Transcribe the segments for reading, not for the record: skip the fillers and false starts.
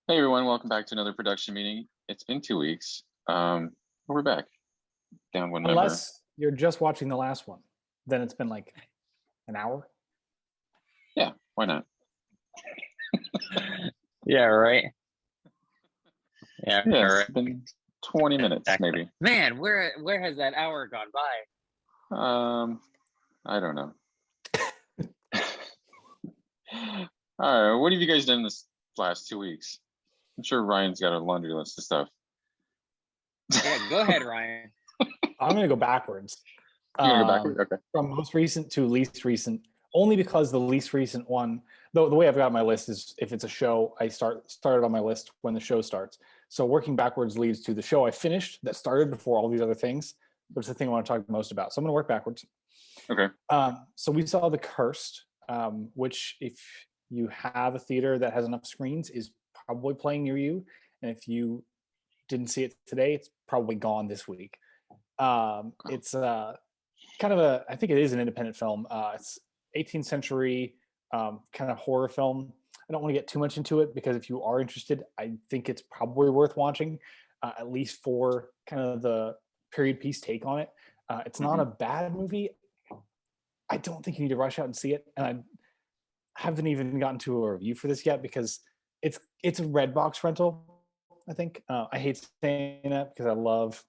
Hey everyone, welcome back to another production meeting. It's been 2 weeks. We're back. Down one member. Unless you're just watching the last one, then it's been like an hour. Yeah, why not? Yeah, right. Yeah, Yeah, it's right. been 20 minutes Exactly. maybe. Man, where has that hour gone by? I don't know. All right, what have you guys done this last 2 weeks? I'm sure Ryan's got a laundry list of stuff. Yeah, go ahead, Ryan. I'm gonna go backwards. You want to go backward? Okay. From most recent to least recent, only because the least recent one, though the way I've got my list is if it's a show, I started on my list when the show starts. So working backwards leads to the show I finished that started before all these other things, but it's the thing I want to talk most about. So I'm gonna work backwards. Okay. So we saw The Cursed, which if you have a theater that has enough screens is probably playing near you. And if you didn't see it today, it's probably gone this week. It's kind of I think it is an independent film. It's 18th century kind of horror film. I don't want to get too much into it because if you are interested, I think it's probably worth watching, at least for kind of the period piece take on it. It's not a bad movie. I don't think you need to rush out and see it. And I haven't even gotten to a review for this yet because it's a Redbox rental. I think I hate saying that because I love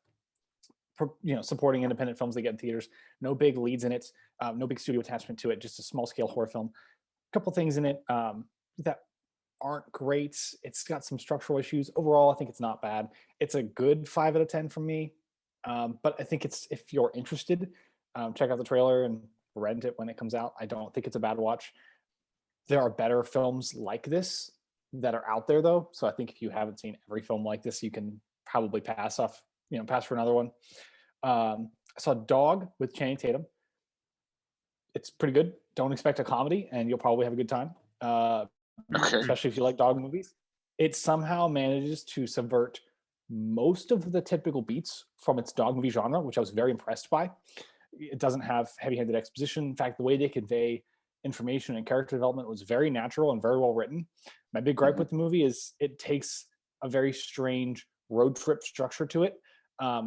supporting independent films that get in theaters. No big leads in it, no big studio attachment to it, just a small scale horror film. A couple things in it that aren't great. It's got some structural issues. Overall, I think it's not bad. It's a good 5 out of 10 from me. But I think it's, if you're interested, check out the trailer and rent it when it comes out. I don't think it's a bad watch. There are better films like this that are out there though. So I think if you haven't seen every film like this, you can probably pass for another one. I saw Dog with Channing Tatum. It's pretty good. Don't expect a comedy, and you'll probably have a good time, Okay. especially if you like dog movies. It somehow manages to subvert most of the typical beats from its dog movie genre, which I was very impressed by. It doesn't have heavy-handed exposition. In fact, the way they convey information and character development was very natural and very well written. My big gripe with the movie is it takes a very strange road trip structure to it. A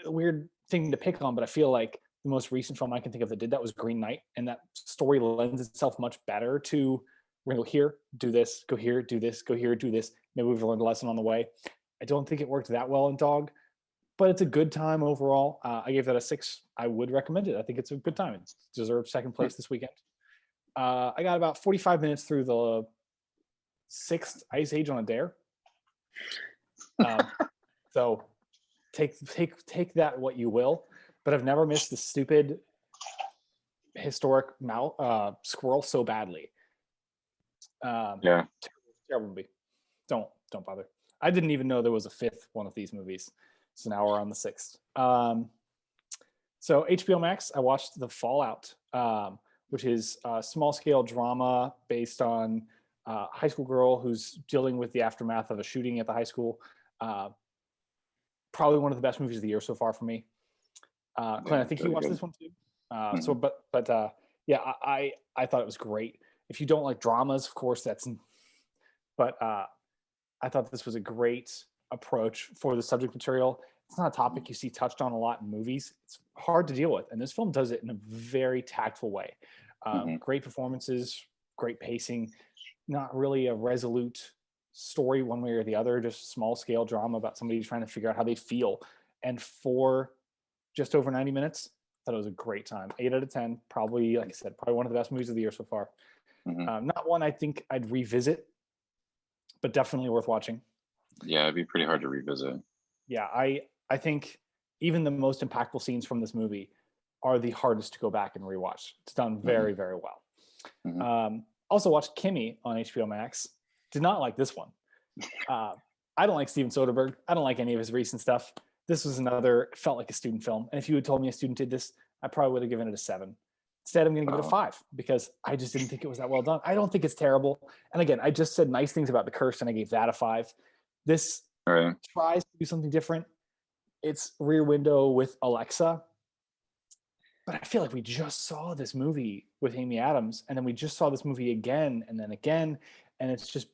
weird thing to pick on, but I feel like the most recent film I can think of that did that was Green Knight, and that story lends itself much better to, we're gonna go here, do this, go here, do this, go here, do this. Maybe we've learned a lesson on the way. I don't think it worked that well in Dog, but it's a good time overall. I gave that a 6. I would recommend it. I think it's a good time. It deserves second place this weekend. I got about 45 minutes through the 6th Ice Age on a Dare. So take that what you will, but I've never missed the stupid historic squirrel so badly. Yeah. Terrible movie. Don't bother. I didn't even know there was a 5th one of these movies. So now we're on the 6th. So HBO Max, I watched The Fallout, which is a small scale drama based on a high school girl who's dealing with the aftermath of a shooting at the high school. Probably one of the best movies of the year so far for me. Clint, I think you watched this one too. Yeah, I thought it was great. If you don't like dramas, of course, but I thought this was a great approach for the subject material. It's not a topic you see touched on a lot in movies. It's hard to deal with, and this film does it in a very tactful way. Great performances, great pacing, not really a resolute story one way or the other, just small scale drama about somebody trying to figure out how they feel. And for just over 90 minutes, I thought it was a great time. 8 out of 10, probably, like I said, probably one of the best movies of the year so far. Not one I think I'd revisit, but definitely worth watching. Yeah, it'd be pretty hard to revisit. Yeah, I think even the most impactful scenes from this movie are the hardest to go back and rewatch. It's done very, very well. Also watched Kimmy on HBO Max. Did not like this one. I don't like Steven Soderbergh. I don't like any of his recent stuff. This was felt like a student film. And if you had told me a student did this, I probably would have given it a 7. Instead, I'm going to give it a 5 because I just didn't think it was that well done. I don't think it's terrible. And again, I just said nice things about The Curse and I gave that a 5. This tries to do something different. It's Rear Window with Alexa. But I feel like we just saw this movie with Amy Adams, and then we just saw this movie again, and then again, and it's just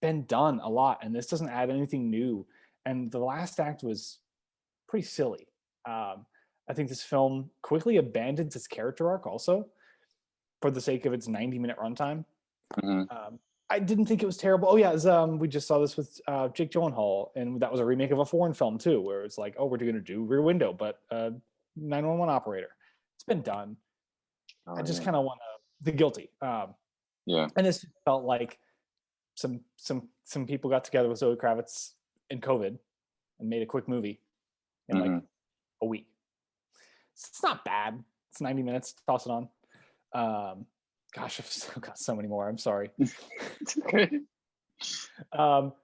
been done a lot, and this doesn't add anything new. And the last act was pretty silly. I think this film quickly abandons its character arc also for the sake of its 90-minute runtime. I didn't think it was terrible. Oh yeah, it was, we just saw this with Jake Gyllenhaal, and that was a remake of a foreign film too, where it's like, oh, we're going to do Rear Window, but 911 operator. It's been done. I just kind of want the guilty. Yeah. And this felt like some people got together with Zoe Kravitz in COVID and made a quick movie in like a week. It's not bad. It's 90 minutes. Toss it on. Gosh, I've still got so many more. I'm sorry. It's okay.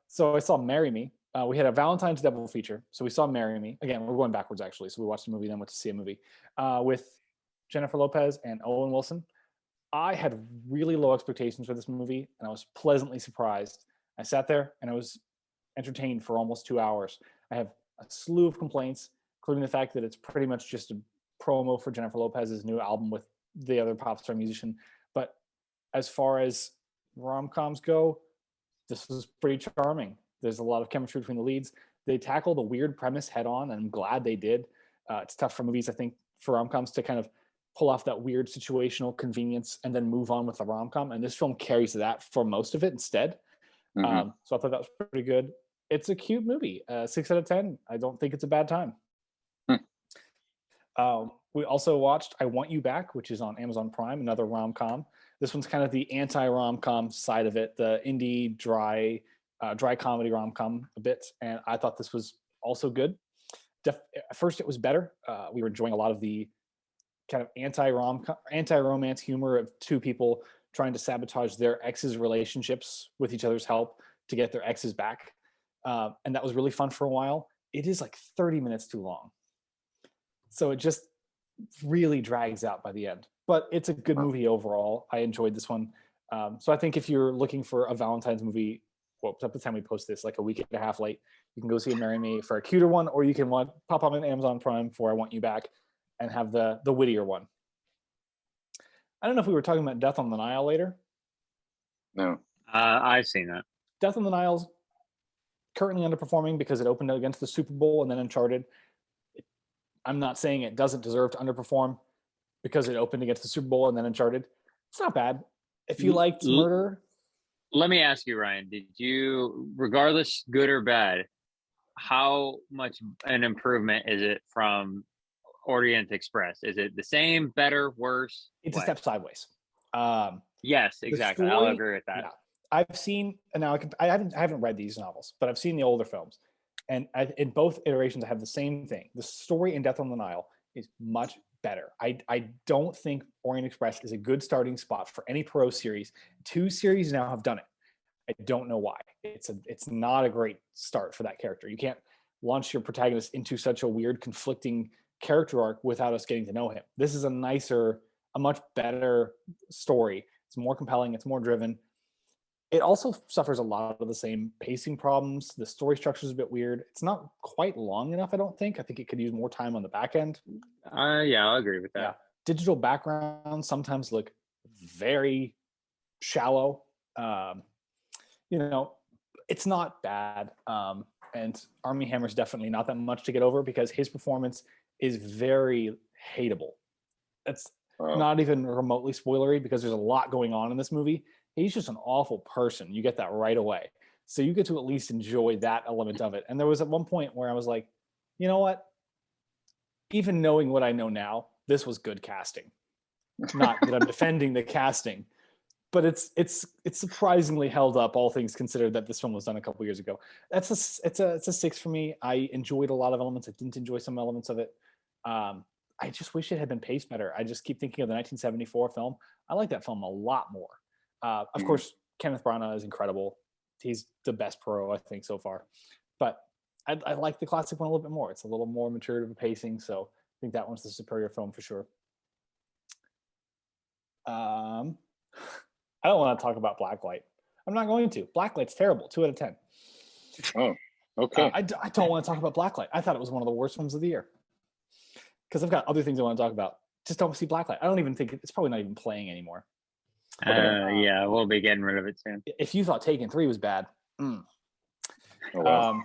So I saw Marry Me. We had a Valentine's double feature. So we saw Marry Me. Again, we're going backwards actually. So we watched a movie, then went to see a movie with Jennifer Lopez and Owen Wilson. I had really low expectations for this movie, and I was pleasantly surprised. I sat there and I was entertained for almost 2 hours. I have a slew of complaints, including the fact that it's pretty much just a promo for Jennifer Lopez's new album with the other pop star musician. But as far as rom-coms go, this was pretty charming. There's a lot of chemistry between the leads. They tackle the weird premise head on, and I'm glad they did. It's tough for movies, I think, for rom-coms to kind of pull off that weird situational convenience and then move on with the rom-com. And this film carries that for most of it instead. So I thought that was pretty good. It's a cute movie. 6 out of 10. I don't think it's a bad time. We also watched I Want You Back, which is on Amazon Prime, another rom-com. This one's kind of the anti-rom-com side of it, the indie dry comedy rom-com a bit. And I thought this was also good. At first, it was better. We were enjoying a lot of the kind of anti-romance humor of two people trying to sabotage their exes' relationships with each other's help to get their exes back. And that was really fun for a while. It is like 30 minutes too long. So it just really drags out by the end. But it's a good movie overall. I enjoyed this one. So I think if you're looking for a Valentine's movie, well, at the time we post this, like a week and a half late, you can go see Marry Me for a cuter one, or you can pop on Amazon Prime for I Want You Back and have the wittier one. I don't know if we were talking about Death on the Nile later. No. I've seen that. Death on the Nile's currently underperforming because it opened against the Super Bowl and then Uncharted. I'm not saying it doesn't deserve to underperform because it opened against the Super Bowl and then Uncharted. It's not bad. If you liked murder. Let me ask you, Ryan, did you, regardless good or bad, how much an improvement is it from Orient Express? Is it the same, better, worse? It's a step sideways. Yes, exactly. Story, I'll agree with that. Yeah. I've seen, and now I haven't read these novels, but I've seen the older films, and in both iterations, I have the same thing. The story in Death on the Nile is much better. I don't think Orient Express is a good starting spot for any Poirot series. 2 series now have done it. I don't know why. It's not a great start for that character. You can't launch your protagonist into such a weird, conflicting character arc without us getting to know him. This is a much better story. It's more compelling. It's more driven. It also suffers a lot of the same pacing problems. The story structure is a bit weird. It's not quite long enough, I don't think. I think it could use more time on the back end. Yeah, I'll agree with that. Yeah. Digital backgrounds sometimes look very shallow. It's not bad. And Armie Hammer's definitely not that much to get over because his performance is very hateable. It's not even remotely spoilery because there's a lot going on in this movie. He's just an awful person. You get that right away. So you get to at least enjoy that element of it. And there was at one point where I was like, you know what? Even knowing what I know now, this was good casting. Not that I'm defending the casting, but it's surprisingly held up, all things considered, that this film was done a couple years ago. It's a 6 for me. I enjoyed a lot of elements. I didn't enjoy some elements of it. I just wish it had been paced better. I just keep thinking of the 1974 film. I like that film a lot more. Of course, Kenneth Branagh is incredible. He's the best Poirot, I think, so far. But I like the classic one a little bit more. It's a little more mature of a pacing, so I think that one's the superior film for sure. I don't want to talk about Blacklight. I'm not going to. Blacklight's terrible. 2 out of 10. Oh, okay. I don't want to talk about Blacklight. I thought it was one of the worst films of the year. Because I've got other things I want to talk about. Just don't see Blacklight. I don't even think it's probably not even playing anymore. Yeah, we'll be getting rid of it soon. If you thought Taken 3 was bad, Mm. Oh, wow.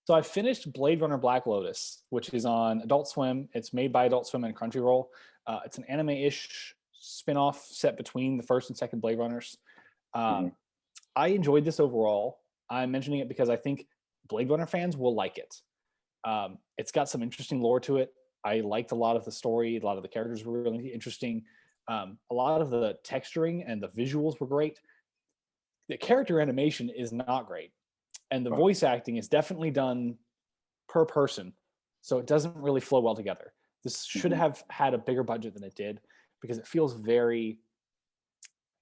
So I finished Blade Runner Black Lotus, which is on Adult Swim. It's made by Adult Swim and Crunchyroll. It's an anime-ish spin-off set between the first and second Blade Runners. I enjoyed this overall. I'm mentioning it because I think Blade Runner fans will like it. It's got some interesting lore to it. I liked a lot of the story. A lot of the characters were really interesting. A lot of the texturing and the visuals were great. The character animation is not great. And the voice acting is definitely done per person. So it doesn't really flow well together. This should have had a bigger budget than it did because it feels very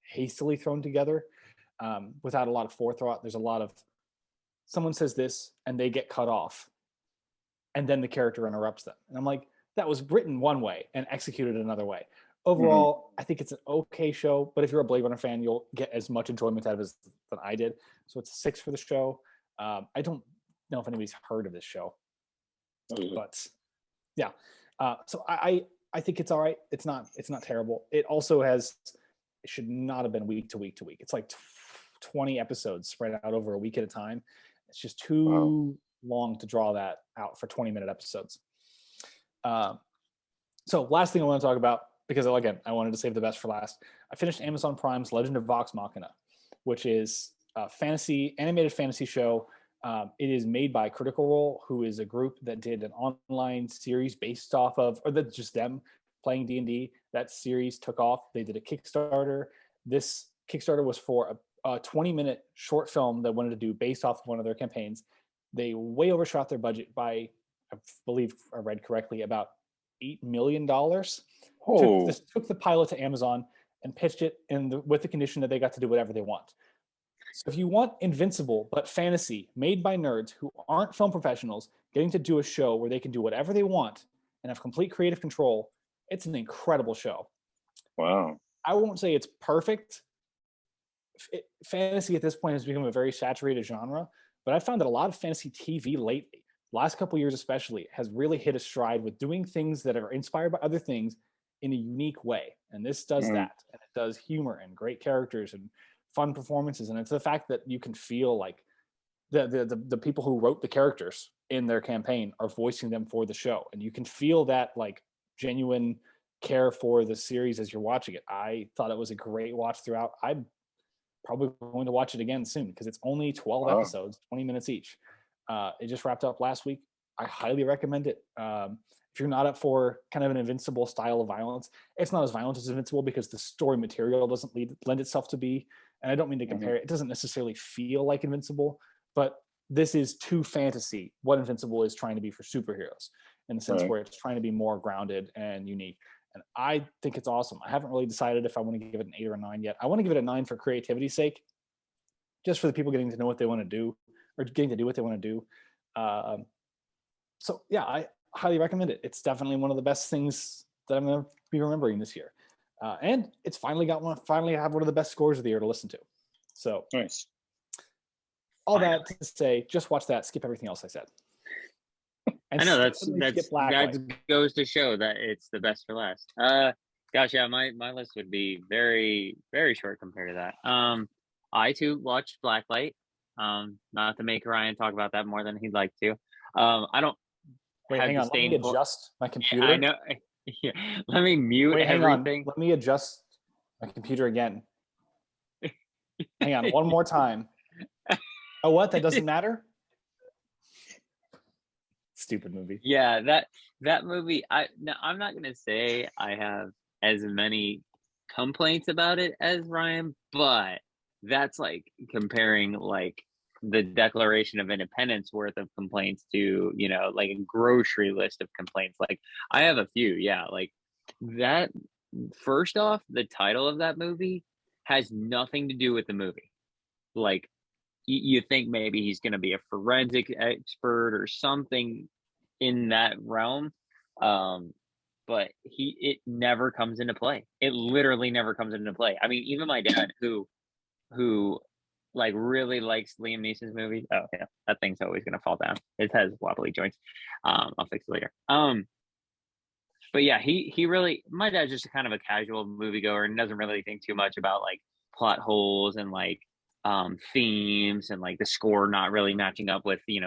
hastily thrown together without a lot of forethought. There's a lot of someone says this and they get cut off and then the character interrupts them. And I'm like, that was written one way and executed another way. Overall, I think it's an okay show, but if you're a Blade Runner fan, you'll get as much enjoyment out of it than I did. So it's a 6 for the show. I don't know if anybody's heard of this show, but yeah. So I think it's all right. It's not terrible. It also it should not have been week to week to week. It's like 20 episodes spread out over a week at a time. It's just too long to draw that out for 20-minute episodes. So last thing I want to talk about, because again, I wanted to save the best for last. I finished Amazon Prime's Legend of Vox Machina, which is a animated fantasy show. It is made by Critical Role, who is a group that did an online series based off of, or that's just them playing D&D. That series took off. They did a Kickstarter. This Kickstarter was for a 20-minute short film that wanted to do based off of one of their campaigns. They way overshot their budget by, I believe I read correctly, about $8 million. Took the pilot to Amazon and pitched it with the condition that they got to do whatever they want. So if you want Invincible, but fantasy, made by nerds who aren't film professionals, getting to do a show where they can do whatever they want and have complete creative control, it's an incredible show. Wow. I won't say it's perfect. Fantasy at this point has become a very saturated genre, but I found that a lot of fantasy TV lately, last couple of years especially, has really hit a stride with doing things that are inspired by other things in a unique way. And this does that. And it does humor and great characters and fun performances. And it's the fact that you can feel like the people who wrote the characters in their campaign are voicing them for the show. And you can feel that like genuine care for the series as you're watching it. I thought it was a great watch throughout. I'm probably going to watch it again soon because it's only 12 episodes, 20 minutes each. It just wrapped up last week. I highly recommend it. If you're not up for kind of an Invincible style of violence, it's not as violent as Invincible because the story material doesn't lend itself to be. And I don't mean to compare it. It doesn't necessarily feel like Invincible, but this is too fantasy what Invincible is trying to be for superheroes in the sense where it's trying to be more grounded and unique. And I think it's awesome. I haven't really decided if I want to give it an 8 or a 9 yet. I want to give it a 9 for creativity's sake, just for the people getting to know what they want to do or getting to do what they want to do. So yeah, I highly recommend it. It's definitely one of the best things that I'm going to be remembering this year. And it's finally have one of the best scores of the year to listen to. So nice. All that to say, just watch that, skip everything else I said. And I know that goes to show that it's the best for last. Gosh, yeah, my list would be very, very short compared to that. I too watched Blacklight. Not to make Ryan talk about that more than he'd like to. I don't. Wait, hang on. Let me adjust my computer. I know. Yeah. Let me mute everything. Let me adjust my computer again. Hang on, one more time. Oh, what? That doesn't matter? Stupid movie. Yeah, that movie. I'm not gonna say I have as many complaints about it as Ryan, but that's like comparing like the Declaration of Independence worth of complaints to, like a grocery list of complaints. Like I have a few, yeah. Like that. First off, the title of that movie has nothing to do with the movie. Like you think maybe he's going to be a forensic expert or something in that realm, but it never comes into play. It literally never comes into play. I mean, even my dad, who like really likes Liam Neeson's movies. Oh yeah, that thing's always going to fall down. It has wobbly joints. I'll fix it later. But yeah, he really, my dad's just kind of a casual moviegoer and doesn't really think too much about like plot holes and like themes and like the score not really matching up with the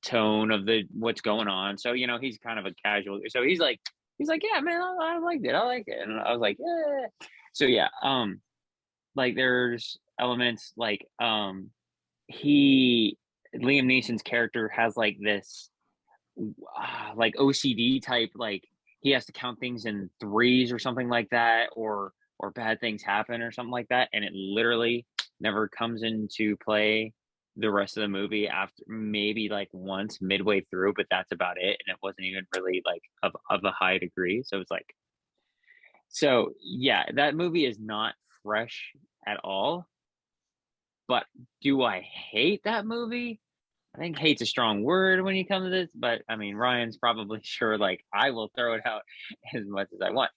tone of the what's going on. So he's kind of a casual. So he's like, yeah, man, I liked it. I like it, and I was like, yeah. So yeah, like there's elements like he Liam Neeson's character has like this like OCD type, like he has to count things in threes or something like that, or bad things happen or something like that, and it literally never comes into play the rest of the movie after maybe like once midway through, but that's about it, and it wasn't even really like of a high degree. So it's like, so yeah, that movie is not fresh at all. But do I hate that movie? I think hate's a strong word when you come to this, but I mean, Ryan's probably sure, like, I will throw it out as much as I want.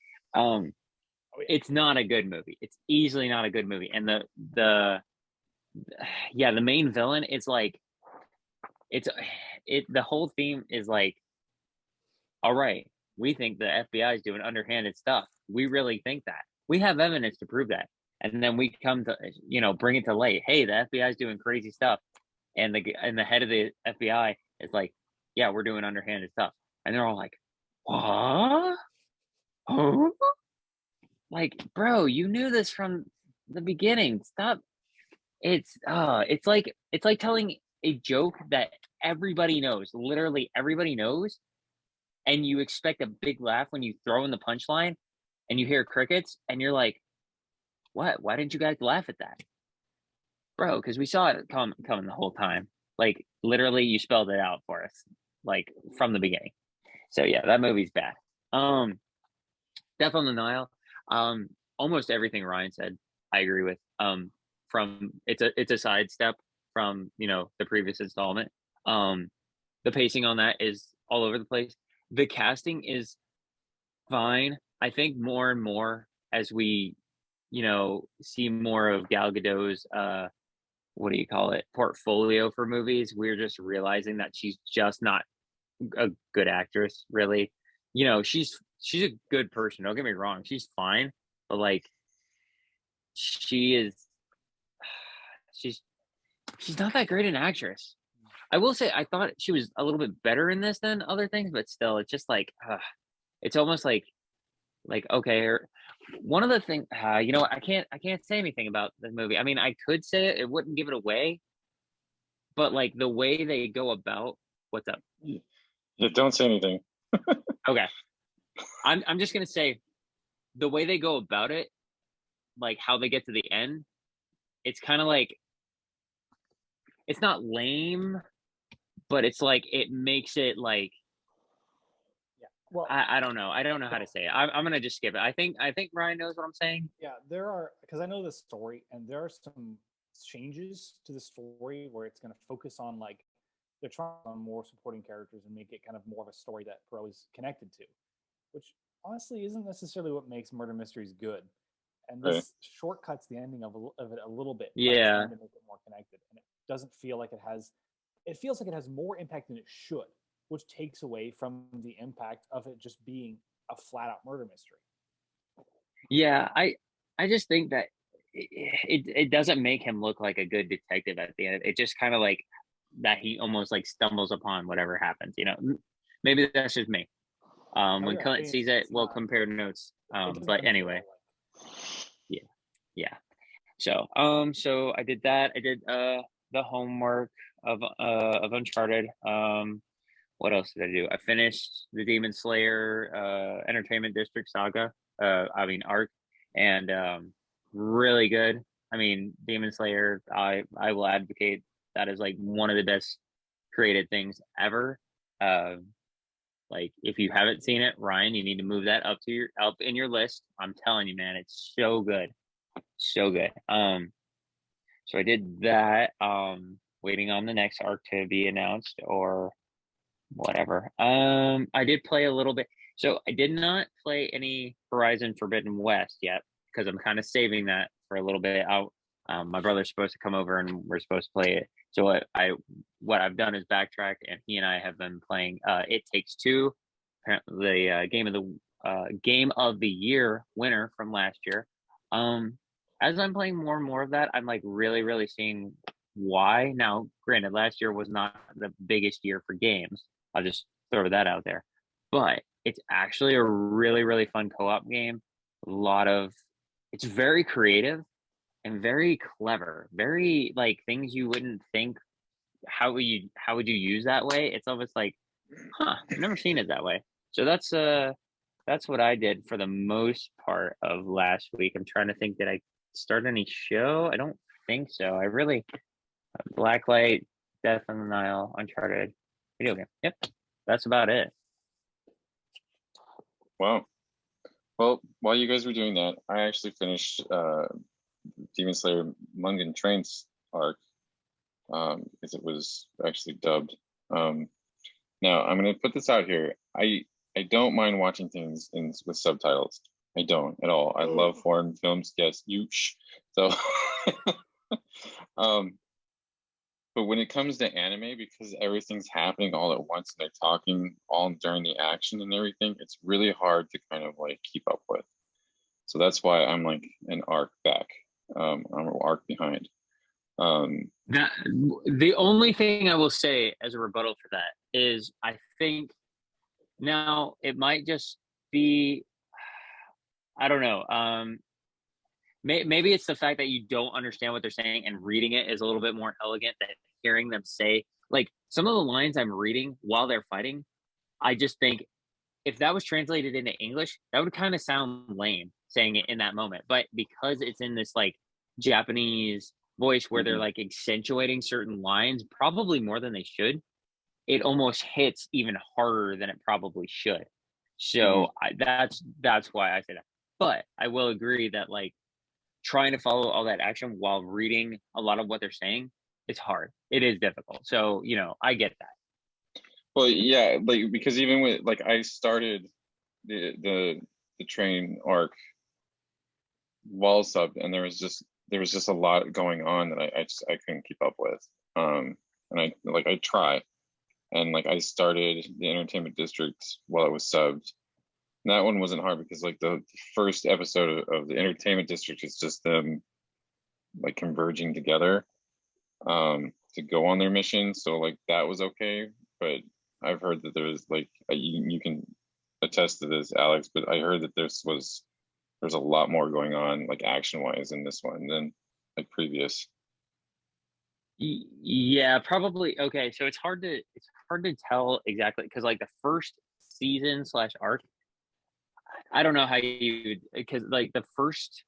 It's not a good movie. It's easily not a good movie. And the main villain is like, the whole theme is like, all right, we think the FBI is doing underhanded stuff. We really think that. We have evidence to prove that. And then we come to, bring it to light. Hey, the FBI is doing crazy stuff. And the head of the FBI is like, yeah, we're doing underhanded stuff. And they're all like, what? Oh? Like, bro, you knew this from the beginning. Stop. It's like telling a joke that everybody knows, literally everybody knows, and you expect a big laugh when you throw in the punchline and you hear crickets and you're like, what? Why didn't you guys laugh at that? Bro, because we saw it coming the whole time. Like, literally, you spelled it out for us, like, from the beginning. So yeah, that movie's bad. Death on the Nile. Almost everything Ryan said, I agree with. From it's a sidestep from the previous installment. The pacing on that is all over the place. The casting is fine. I think more and more as we see more of Gal Gadot's what do you call it, portfolio for movies, we're just realizing that she's just not a good actress, really. She's a good person, don't get me wrong, she's fine, but like she's not that great an actress. I will say I thought she was a little bit better in this than other things, but still it's just like it's almost like okay. One of the things, I can't say anything about the movie. I mean, I could say it wouldn't give it away, but like the way they go about, what's up? Yeah, don't say anything. Okay, I'm just gonna say the way they go about it, like how they get to the end, it's kind of like, it's not lame, but it's like it makes it like, well, I don't know. I don't know how to say it. I'm gonna just skip it. I think Ryan knows what I'm saying. Yeah, there are, because I know the story, and there are some changes to the story where it's going to focus on, like, they're trying on more supporting characters and make it kind of more of a story that Pro is connected to, which honestly isn't necessarily what makes murder mysteries good. And this shortcuts the ending of it a little bit. Yeah. Trying to make it more connected, and it doesn't feel like it has. It feels like it has more impact than it should, which takes away from the impact of it just being a flat out murder mystery. Yeah, I just think that it doesn't make him look like a good detective at the end. It just kind of like that he almost like stumbles upon whatever happens. Maybe that's just me. When Clint sees it, we'll compare notes. But anyway, yeah. So so I did that. I did the homework of Uncharted. What else did I do? I finished the Demon Slayer Entertainment District saga. Arc, and really good. I mean, Demon Slayer, I will advocate that is like one of the best created things ever. Like, if you haven't seen it, Ryan, you need to move that up in your list. I'm telling you, man, it's so good, so good. So I did that. Waiting on the next arc to be announced or whatever. I did play a little bit. So I did not play any Horizon Forbidden West yet because I'm kind of saving that for a little bit out. My brother's supposed to come over and we're supposed to play it. So what I've done is backtrack, and he and I have been playing It Takes Two, apparently the game of the year winner from last year. as I'm playing more and more of that, I'm like really seeing why. Now, granted, last year was not the biggest year for games. I'll just throw that out there. But it's actually a really fun co-op game. A lot of it's very creative and very clever. Very like things you wouldn't think how would you use that way? It's almost like, huh, I've never seen it that way. So that's what I did for the most part of last week. I'm trying to think, did I start any show? I don't think so. I really Blacklight, Death on the Nile, Uncharted, video game. Yep, that's about it. Wow. Well, while you guys were doing that, I actually finished Demon Slayer Mugen Train's arc, because it was actually dubbed. Now I'm gonna put this out here. I don't mind watching things with subtitles. I don't at all. I love foreign films. Yes, so but when it comes to anime, because everything's happening all at once and they're talking all during the action and everything, it's really hard to kind of like keep up with. So that's why I'm like an arc back. I'm an arc behind. That the only thing I will say as a rebuttal for that is I think now it might just be, I don't know. Maybe it's the fact that you don't understand what they're saying and reading it is a little bit more elegant than hearing them say. Like some of the lines I'm reading while they're fighting, I just think if that was translated into English, that would kind of sound lame saying it in that moment. But because it's in this like Japanese voice where they're like accentuating certain lines, probably more than they should, it almost hits even harder than it probably should. So that's why I say that. But I will agree that like trying to follow all that action while reading a lot of what they're saying, it's hard. It is difficult. So, I get that. Well, yeah, like because even with like I started the train arc while subbed, and there was just a lot going on that I couldn't keep up with. And I try, and like I started the entertainment district while it was subbed. And that one wasn't hard because like the first episode of the entertainment district is just them like converging together to go on their mission. So like that was okay. But I've heard that there's like you can attest to this, Alex, but I heard that there's a lot more going on like action wise in this one than like previous. Yeah, probably. Okay, so it's hard to tell exactly because like the first season / arc, I don't know how because like the first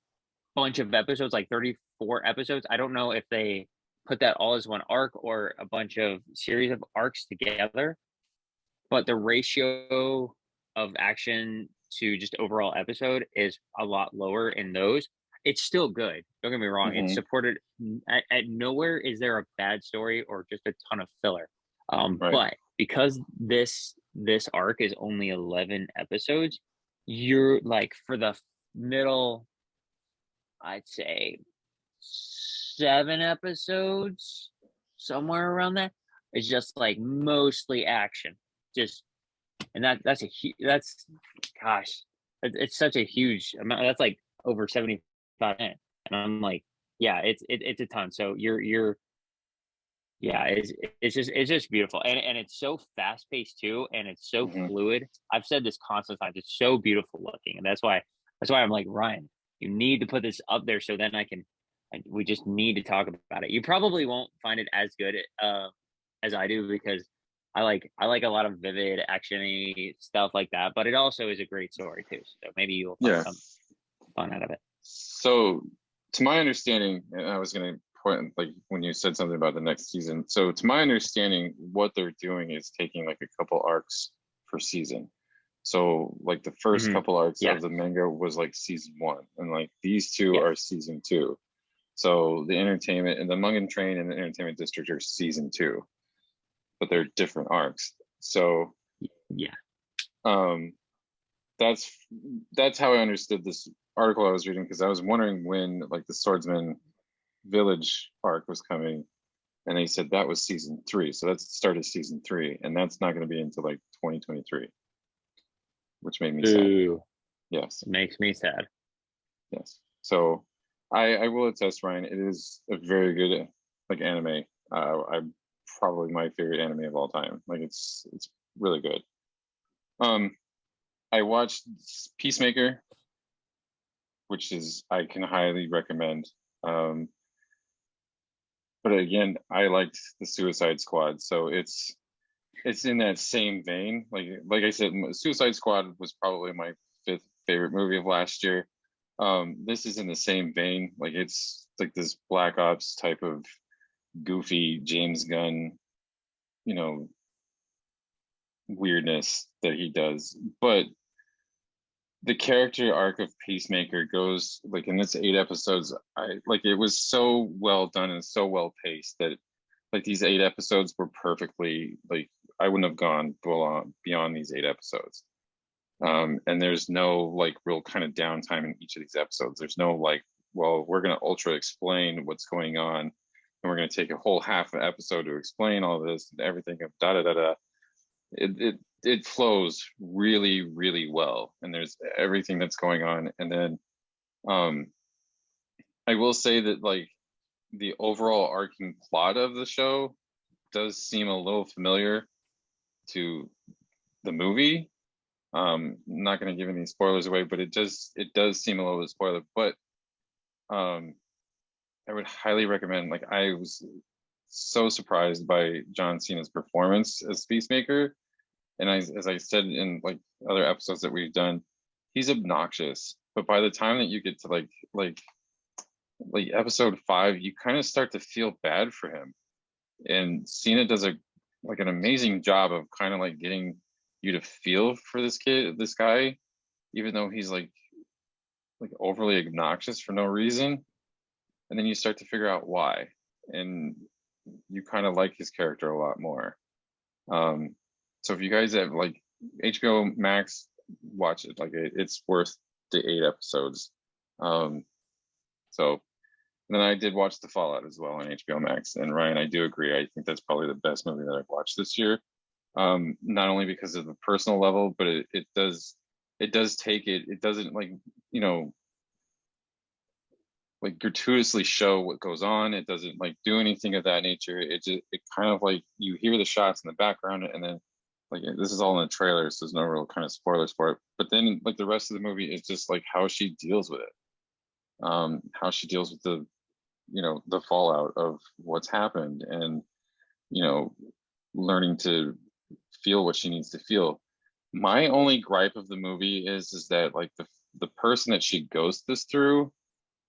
bunch of episodes, like 34 episodes, I don't know if they put that all as one arc or a bunch of series of arcs together, but the ratio of action to just overall episode is a lot lower in those. It's still good. Don't get me wrong. It's supported at nowhere is there a bad story or just a ton of filler. Right. But because this arc is only 11 episodes, you're like for the middle, I'd say 7 episodes, somewhere around that. It's just like mostly action. And that's gosh, it's such a huge amount. That's like over 75 minutes. And I'm like, yeah, it's a ton. So it's just beautiful. And it's so fast paced too. And it's so fluid. I've said this constant times. It's so beautiful looking. And that's why I'm like, Ryan, you need to put this up there so then we just need to talk about it. You probably won't find it as good as I do because I like a lot of vivid actiony stuff like that, but it also is a great story too. So maybe you'll find some fun out of it. So to my understanding, and I was going to point like when you said something about the next season. So to my understanding, what they're doing is taking like a couple arcs per season. So like the first couple arcs of the manga was like season 1, and like these two are season 2. So the entertainment and the Mugen Train and the entertainment district are season 2, but they're different arcs. So that's how I understood this article I was reading, because I was wondering when like the Swordsman Village arc was coming, and they said that was season 3. So that's the start of season 3, and that's not going to be until like 2023, which made me sad. Yes, it makes me sad. Yes. So I will attest, Ryan. It is a very good like anime. I probably my favorite anime of all time. Like it's really good. Um, I watched Peacemaker, which is I can highly recommend. Um, but again, I liked the Suicide Squad, so it's in that same vein. Like I said, Suicide Squad was probably my fifth favorite movie of last year. This is in the same vein. Like it's like this Black Ops type of goofy James Gunn, you know, weirdness that he does. But the character arc of Peacemaker goes like in this 8 episodes, I like it was so well done and so well paced that like these 8 episodes were perfectly like I wouldn't have gone beyond these 8 episodes. And there's no like real kind of downtime in each of these episodes. There's no like, well, we're gonna ultra explain what's going on, and we're gonna take a whole half an episode to explain all this and everything of da da da da. It flows really really well, and there's everything that's going on. And then um, I will say that like the overall arcing plot of the show does seem a little familiar to the movie. Not going to give any spoilers away, but it does seem a little bit spoiler. But I would highly recommend. Like I was so surprised by John Cena's performance as Peacemaker, and as I said in like other episodes that we've done, he's obnoxious. But by the time that you get to like episode 5, you kind of start to feel bad for him, and Cena does an amazing job of kind of like getting you to feel for this guy, even though he's like overly obnoxious for no reason. And then you start to figure out why, and you kind of like his character a lot more. So if you guys have like HBO Max, watch it. Like it's worth the 8 episodes. So then I did watch The Fallout as well on HBO Max. And Ryan, I do agree. I think that's probably the best movie that I've watched this year. Not only because of the personal level, but it does take it doesn't like, you know, like gratuitously show what goes on. It doesn't like do anything of that nature. It kind of like you hear the shots in the background, and then like this is all in the trailer, so there's no real kind of spoilers for it. But then like the rest of the movie is just like how she deals with it, how she deals with the, you know, the fallout of what's happened, and you know, learning to feel what she needs to feel. My only gripe of the movie is that like the person that she goes this through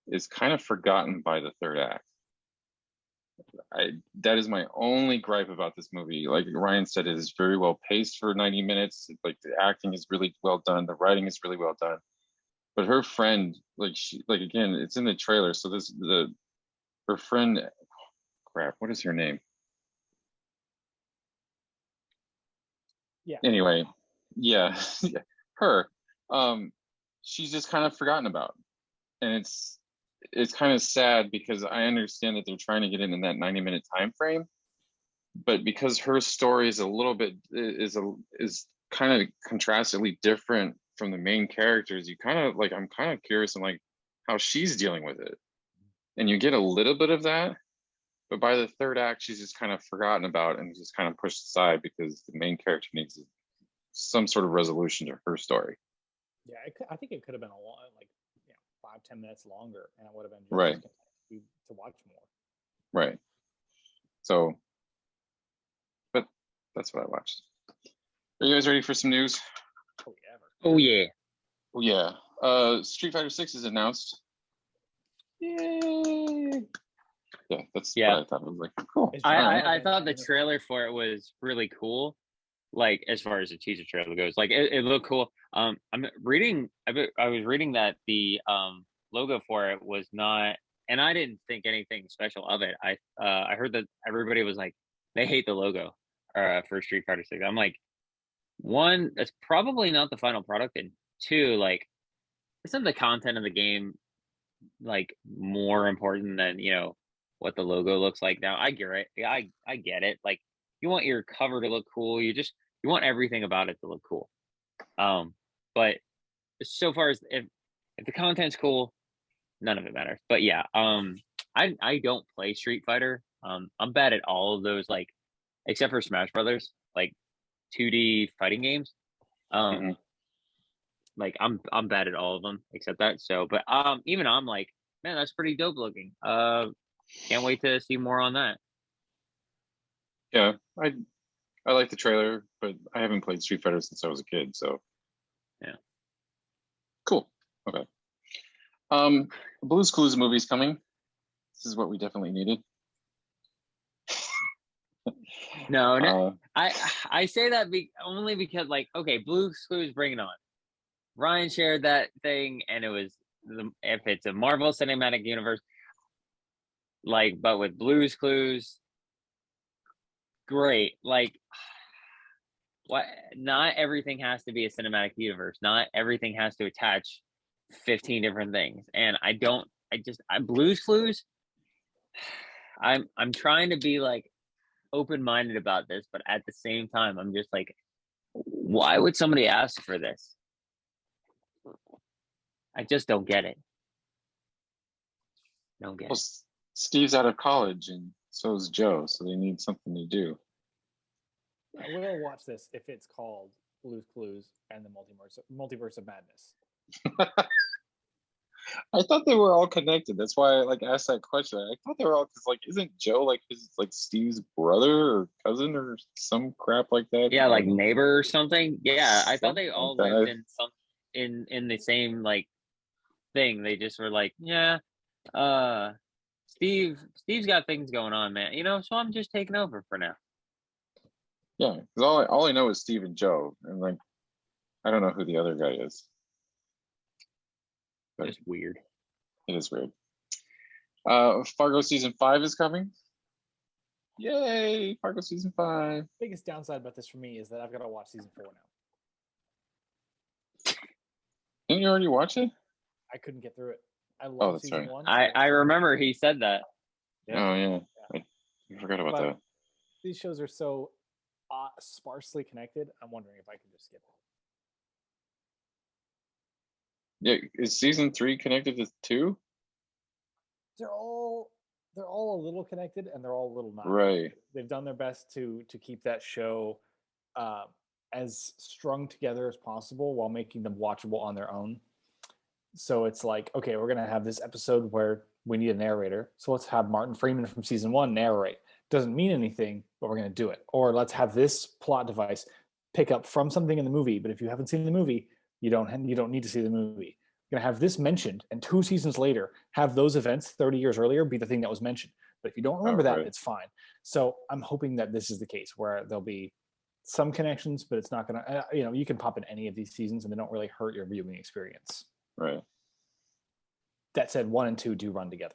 is kind of forgotten by the third act. That is my only gripe about this movie. Like Ryan said, it is very well paced for 90 minutes. Like the acting is really well done, the writing is really well done. But her friend, like she, like again, it's in the trailer. So her friend, crap, what is her name? Yeah. Anyway, yeah, her. She's just kind of forgotten about, and it's kind of sad because I understand that they're trying to get in that 90-minute time frame, but because her story is a little bit is kind of contrastedly different from the main characters, you kind of like I'm kind of curious on like how she's dealing with it, and you get a little bit of that, but by the third act she's just kind of forgotten about and just kind of pushed aside because the main character needs some sort of resolution to her story. Yeah, I think it could have been a long, like 5-10 minutes longer, and I would have been just Right to watch more. Right. So, but that's what I watched. Are you guys ready for some news? Oh yeah. Oh yeah. Oh yeah. Street Fighter 6 is announced. Yay! Yeah, that's what I thought. I was like, cool. I thought the trailer for it was really cool. Like as far as the teaser trailer goes, like it looked cool. I was reading that the logo for it was not, and I didn't think anything special of it. I heard that everybody was like they hate the logo for Street Fighter 6. I'm like, one, that's probably not the final product, and two, like isn't the content of the game like more important than, you know, what the logo looks like? Now I get it. Yeah, I get it. Like you want your cover to look cool. You want everything about it to look cool. But so far as if the content's cool, none of it matters. But yeah, I don't play Street Fighter. I'm bad at all of those, like, except for Smash Brothers, like 2D fighting games. Mhm. Like I'm bad at all of them except that. So, but even I'm like, man, that's pretty dope looking. Can't wait to see more on that. Yeah, I like the trailer, but I haven't played Street Fighter since I was a kid, so Yeah. cool. Okay. Blue's Clues movie's coming. This is what we definitely needed. No, Uh, I say that only because, like, okay, Blue's Clues, bring it on. Ryan shared that thing, and it was if it's a Marvel Cinematic Universe, like, but with Blue's Clues, great. Like, what? Not everything has to be a cinematic universe. Not everything has to attach 15 different things. And I don't. I Blue's Clues. I'm trying to be like open-minded about this, but at the same time, I'm just like, why would somebody ask for this? I just don't get it. Don't get well, it. Steve's out of college, and so is Joe, so they need something to do. I will watch this if it's called Blue's Clues and the Multiverse of Madness. I thought they were all connected. That's why I like asked that question. I thought they were all because like isn't Joe like his like Steve's brother or cousin or some crap like that? Yeah, like neighbor or something. Yeah, I thought they Something all like that. lived in some in the same like thing. They just were like, yeah, Steve's got things going on, man. You know, so I'm just taking over for now. Yeah, because all I know is Steve and Joe, and like I don't know who the other guy is. But Just weird. it is weird. Fargo season 5 is coming. Yay! Fargo season 5. Biggest downside about this for me is that I've got to watch season 4 now. Didn't you already watch it? I couldn't get through it. I Oh, love that's season right. 1. I remember he said that. Oh yeah, I forgot about But that. these shows are so sparsely connected. I'm wondering if I can just skip it. Yeah, is season 3 connected to 2? They're all a little connected, and they're all a little not. Right. They've done their best to keep that show as strung together as possible while making them watchable on their own. So it's like, okay, we're gonna have this episode where we need a narrator, so let's have Martin Freeman from season 1 narrate. Doesn't mean anything, but we're gonna do it. Or let's have this plot device pick up from something in the movie, but if you haven't seen the movie, you don't need to see the movie. You're gonna have this mentioned, and 2 seasons later, have those events 30 years earlier be the thing that was mentioned. But if you don't remember that, right. it's fine. So I'm hoping that this is the case where there'll be some connections, but it's not gonna. You can pop in any of these seasons, and they don't really hurt your viewing experience. Right. That said, 1 and 2 do run together,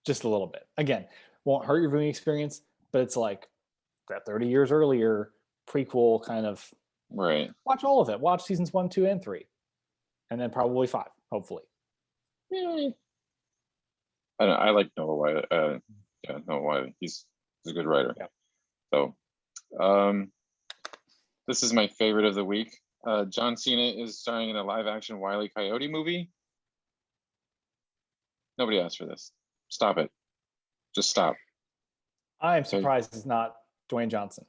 just a little bit. Again, won't hurt your viewing experience, but it's like that 30 years earlier prequel kind of. Right. Watch all of it. Watch seasons 1, 2, and 3. And then probably 5, hopefully. Yay. I like Noah Wiley. Yeah, Noah Wiley. He's a good writer. Yeah. So, this is my favorite of the week. John Cena is starring in a live-action Wile E. Coyote movie. Nobody asked for this. Stop it. Just stop. I am surprised it's not Dwayne Johnson.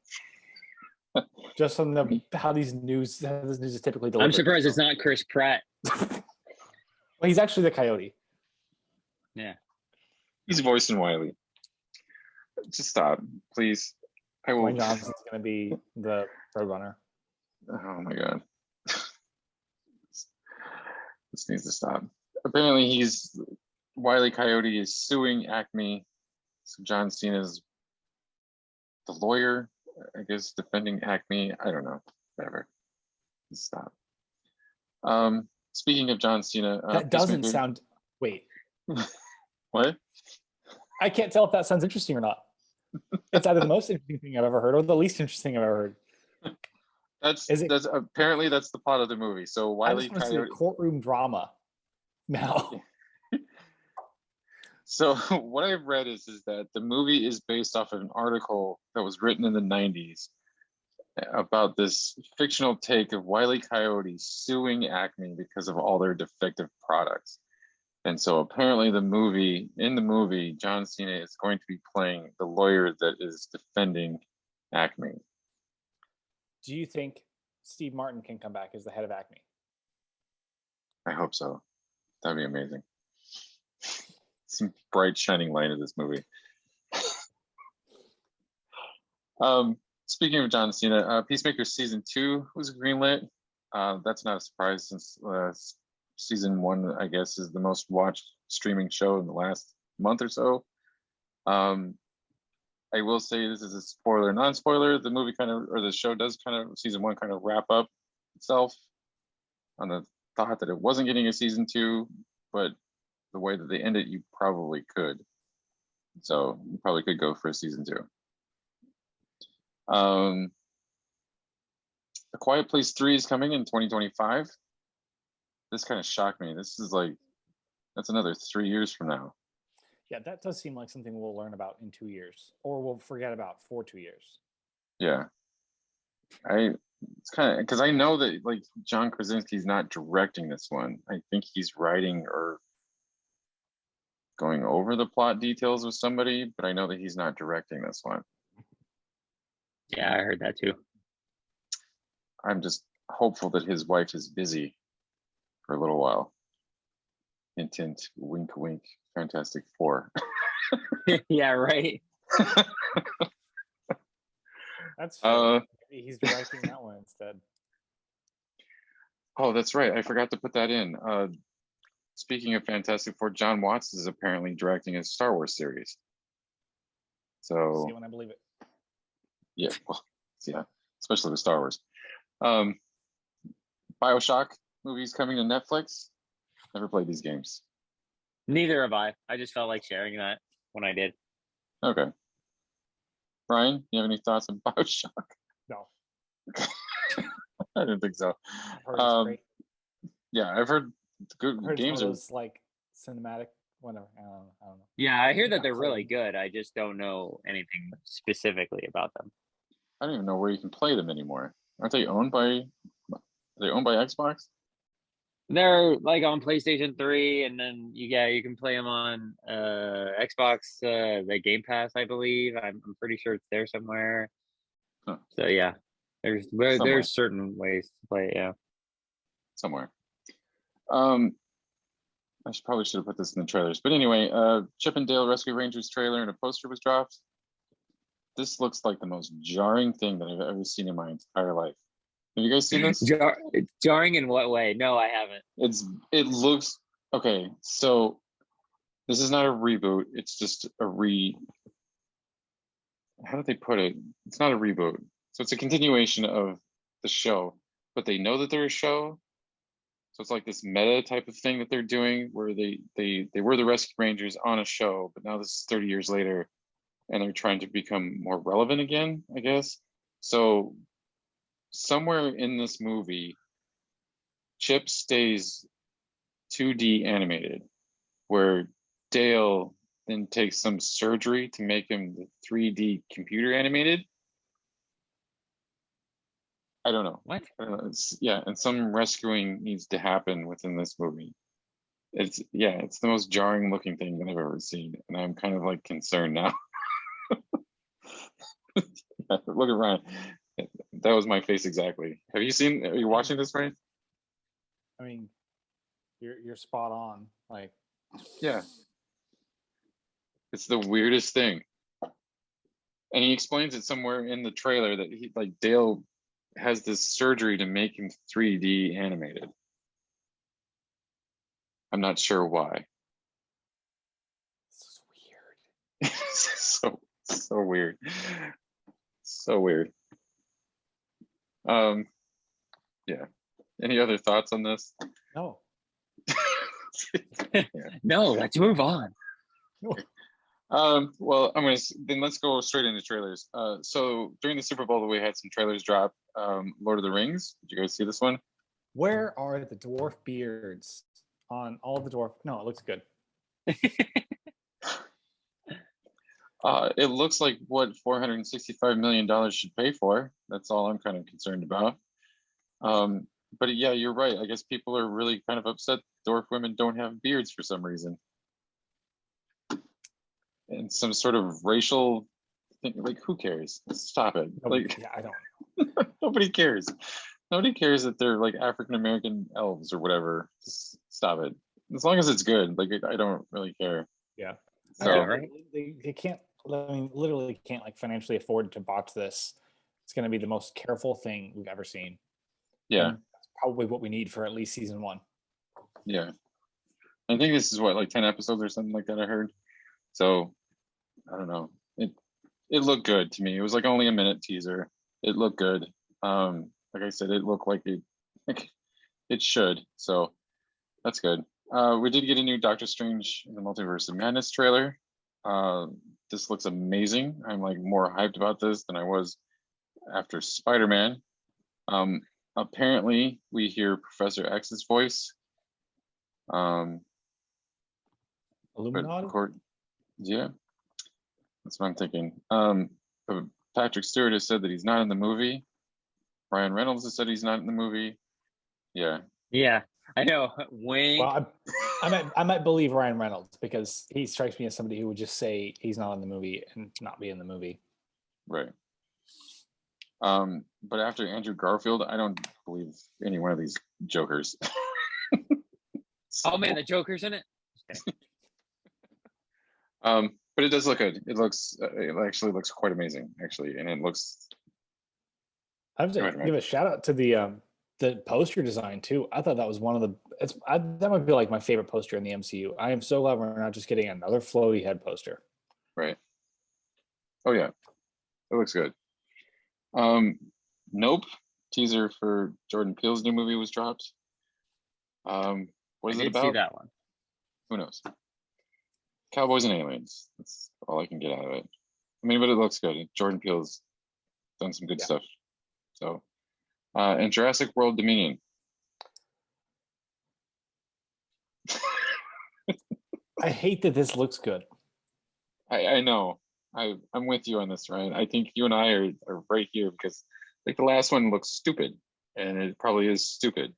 Just from how this news is typically delivered. I'm surprised it's not Chris Pratt. Well, he's actually the Coyote. Yeah. He's voicing Wiley. Just stop, please. I will. Dwayne Johnson's going to be the Roadrunner. Oh my god. This needs to stop. Apparently, Wile E. Coyote is suing Acme. So John Cena's the lawyer, I guess, defending Acme. I don't know. Whatever. Just stop. Speaking of John Cena, That doesn't Peacemaker. sound. Wait. What? I can't tell if that sounds interesting or not. It's either the most interesting thing I've ever heard or the least interesting I've ever heard. That's apparently that's the plot of the movie. So Wile E. I just want to see Coyote. a courtroom drama now. So what I've read is that the movie is based off of an article that was written in the 90s about this fictional take of Wile E. Coyote suing Acme because of all their defective products. And so apparently in the movie, John Cena is going to be playing the lawyer that is defending Acme. Do you think Steve Martin can come back as the head of Acme? I hope so. That'd be amazing. Some bright shining light of this movie. Speaking of John Cena, Peacemaker season 2 was greenlit. That's not a surprise since season 1, I guess, is the most watched streaming show in the last month or so. I will say this is a spoiler, non-spoiler. The movie the show does season 1 kind of wrap up itself on the thought that it wasn't getting a season 2, but the way that they end it, you probably could. So you probably could go for a season 2. A Quiet Place 3 is coming in 2025. This kind of shocked me. This is that's another 3 years from now. Yeah, that does seem like something we'll learn about in 2 years, or we'll forget about for 2 years. Yeah. It's kind of because I know that John Krasinski's not directing this one. I think he's writing or going over the plot details with somebody, but I know that he's not directing this one. Yeah, I heard that too. I'm just hopeful that his wife is busy for a little while. Hint, hint, wink, wink. Fantastic Four. Yeah, right. That's true. He's directing that one instead. Oh, that's right. I forgot to put that in. Speaking of Fantastic Four, John Watts is apparently directing a Star Wars series. So see when I believe it. Yeah, well, yeah, especially with Star Wars. BioShock movies coming to Netflix. Never played these games. Neither have I. I just felt like sharing that when I did. Okay. Ryan, you have any thoughts on BioShock? No. I didn't think so. I've heard it's great. Yeah, I've heard good games are cinematic. Whatever. I don't know. Yeah, I hear that they're really good. I just don't know anything specifically about them. I don't even know where you can play them anymore. Aren't they owned by? Are they owned by Xbox? They're on PlayStation 3, and then you can play them on Xbox, the Game Pass, I believe. I'm pretty sure it's there somewhere. Huh. So yeah, there's certain ways to play it. Yeah, somewhere. Probably should have put this in the trailers, but anyway, Chip and Dale Rescue Rangers trailer and a poster was dropped. This looks like the most jarring thing that I've ever seen in my entire life. Have you guys seen this? Jarring in what way? No, I haven't. It looks okay. So this is not a reboot. It's just a how did they put it? It's not a reboot. So it's a continuation of the show, but they know that they're a show. So it's like this meta type of thing that they're doing where they were the Rescue Rangers on a show, but now this is 30 years later and they're trying to become more relevant again, I guess. So somewhere in this movie, Chip stays 2D animated, where Dale then takes some surgery to make him the 3D computer animated. I don't know. What? And some rescuing needs to happen within this movie. It's the most jarring looking thing that I've ever seen, and I'm kind of concerned now. Look at Ryan. That was my face exactly. Are you watching this, Ryan? I mean, you're spot on. Yeah. It's the weirdest thing. And he explains it somewhere in the trailer that Dale has this surgery to make him 3D animated. I'm not sure why. This is weird. so weird. So weird. Yeah. Any other thoughts on this? No. Yeah. No, let's move on. Well, let's go straight into trailers. So during the Super Bowl, we had some trailers drop. Lord of the Rings. Did you guys see this one? Where are the dwarf beards on all the dwarf? No, it looks good. It looks like what $465 million should pay for. That's all I'm kind of concerned about. But yeah, you're right. I guess people are really kind of upset dwarf women don't have beards for some reason. And some sort of racial thing. Like, who cares? Stop it. Like, Yeah, I don't. nobody cares. Nobody cares that they're like African American elves or whatever. Just stop it. As long as it's good. Like, I don't really care. Yeah. So, Yeah, right. They can't. I mean, literally can't like financially afford to botch this. It's going to be the most careful thing we've ever seen. yeah, And that's probably what we need for at least season 1. yeah. I think this is what, like 10 episodes or something like that, I heard. So I don't know. It looked good to me. It was like only a minute teaser. It looked good. Like I said, it looked like it should. So that's good. We did get a new Doctor Strange in the Multiverse of Madness trailer. This looks amazing. I'm like more hyped about this than I was after Spider-Man. Apparently we hear Professor X's voice. Illuminati. Yeah, that's what I'm thinking. But Patrick Stewart has said that he's not in the movie. Ryan Reynolds has said he's not in the movie. Yeah. Yeah, I know. Wink. Well, I might believe Ryan Reynolds because he strikes me as somebody who would just say he's not in the movie and not be in the movie. Right. But after Andrew Garfield, I don't believe any one of these Jokers. Oh man, the Joker's in it. Okay. But it does look good. It actually looks quite amazing, actually, and it looks. I have to give a shout out to the poster design too. I thought that was one of the. That might be like my favorite poster in the MCU. I am so glad we're not just getting another floaty head poster. Right. Oh yeah, it looks good. Nope. Teaser for Jordan Peele's new movie was dropped. What is it about? See that one. Who knows? Cowboys and aliens. That's all I can get out of it. I mean, but it looks good. Jordan Peele's done some good stuff. So, and Jurassic World Dominion. I hate that this looks good. I know. I'm with you on this, Ryan. I think you and I are right here because like the last one looks stupid, and it probably is stupid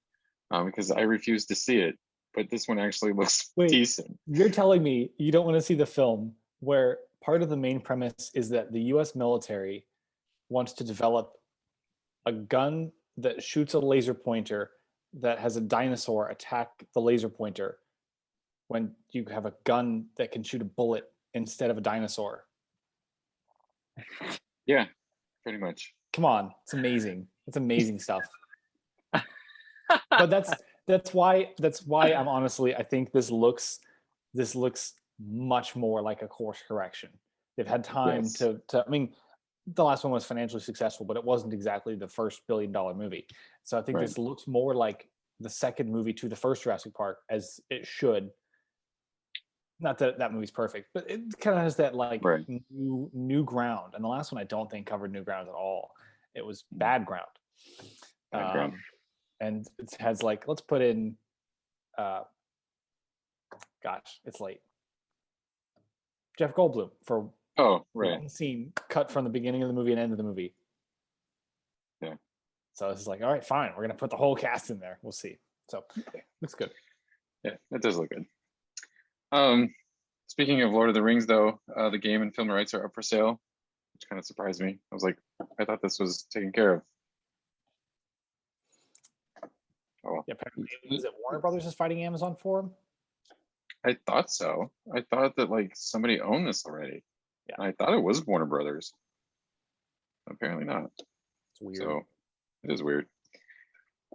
because I refuse to see it. But this one actually looks decent. You're telling me you don't want to see the film where part of the main premise is that the U.S. military wants to develop a gun that shoots a laser pointer that has a dinosaur attack the laser pointer when you have a gun that can shoot a bullet instead of a dinosaur. Yeah, pretty much. Come on, it's amazing. It's amazing stuff. But that's why I'm honestly, I think this looks much more like a course correction. They've had time to I mean, the last one was financially successful, but it wasn't exactly the first $1 billion movie. So I think this looks more like the second movie to the first Jurassic Park, as it should. Not that that movie's perfect, but it kind of has that like new ground. And the last one I don't think covered new ground at all. It was bad ground. And it has like, let's put in gosh, it's late. Jeff Goldblum for one scene cut from the beginning of the movie and end of the movie. Yeah. So it's like, all right, fine. We're gonna put the whole cast in there. We'll see. So looks good. Yeah, it does look good. Speaking of Lord of the Rings, though, the game and film rights are up for sale, which kind of surprised me. I was like, I thought this was taken care of. Oh, yeah. Is it Warner Brothers is fighting Amazon for them? I thought so. I thought that like somebody owned this already. Yeah. I thought it was Warner Brothers. Apparently not. It's weird. So it is weird.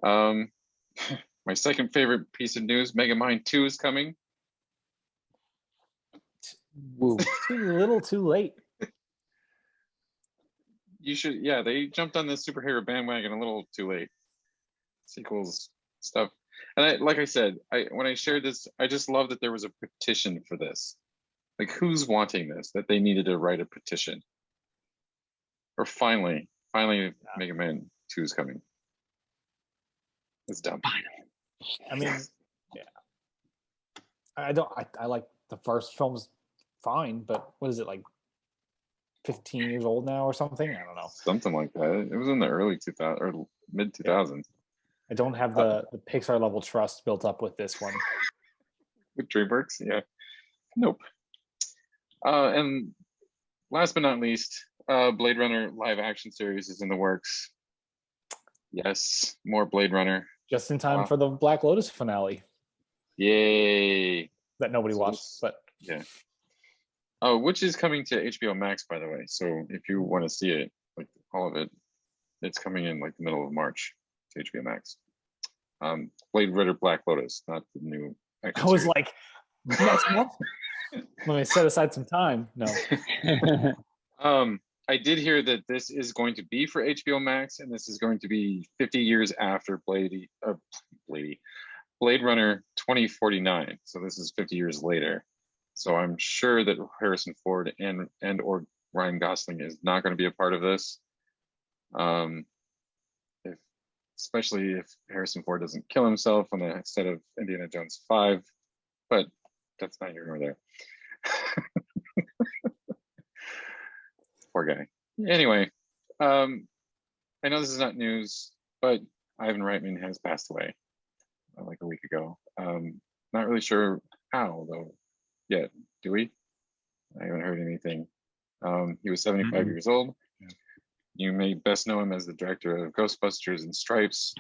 My second favorite piece of news: Megamind 2 is coming. Woo. Too little, too late. You should, yeah. They jumped on this superhero bandwagon a little too late. Sequels stuff, and like I said, when I shared this, I just love that there was a petition for this. Like, who's wanting this? That they needed to write a petition. Or finally, Mega Man 2 is coming. It's dumb. I mean, yeah. I like the first film's fine, but what is it, like 15 years old now or something? I don't know. Something like that. It was in the early 2000s or mid 2000s. I don't have the Pixar level trust built up with this one. With DreamWorks, yeah. Nope. And last but not least, Blade Runner live action series is in the works. Yes, more Blade Runner. Just in time for the Black Lotus finale. Yay! That nobody watched, but yeah. Oh, which is coming to HBO Max, by the way. So if you want to see it, like all of it, it's coming in like the middle of March to HBO Max. Blade Runner Black Lotus, not the new. I was like, next month. Let me set aside some time. No. I did hear that this is going to be for HBO Max, and this is going to be 50 years after Blade Runner 2049. So this is 50 years later. So I'm sure that Harrison Ford and or Ryan Gosling is not going to be a part of this. Especially if Harrison Ford doesn't kill himself on the set of Indiana Jones 5, but that's not here nor there. Poor guy. Anyway, I know this is not news, but Ivan Reitman has passed away like a week ago. Not really sure how though yet. Do we? I haven't heard anything. He was 75 years old. You may best know him as the director of Ghostbusters and Stripes.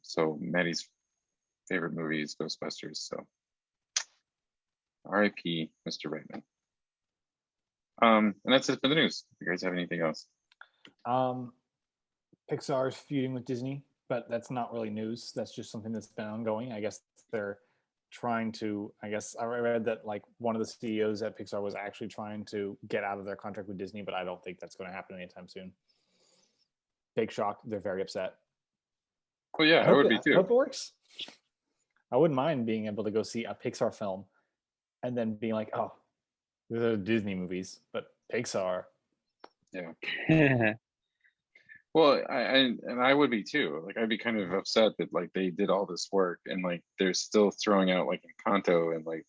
So Maddie's favorite movie is Ghostbusters. So R.I.P. Mr. Reitman. And that's it for the news. If you guys have anything else? Pixar's feuding with Disney, but that's not really news. That's just something that's been ongoing. I guess they're trying to, I read that like one of the CEOs at Pixar was actually trying to get out of their contract with Disney, but I don't think that's going to happen anytime soon. Big shock. They're very upset. Well, yeah, I would be too. I hope it works. I wouldn't mind being able to go see a Pixar film and then being like, oh, these are Disney movies, but Pixar. Yeah. Well, I would be too. Like, I'd be kind of upset that like they did all this work and like they're still throwing out like Encanto and like,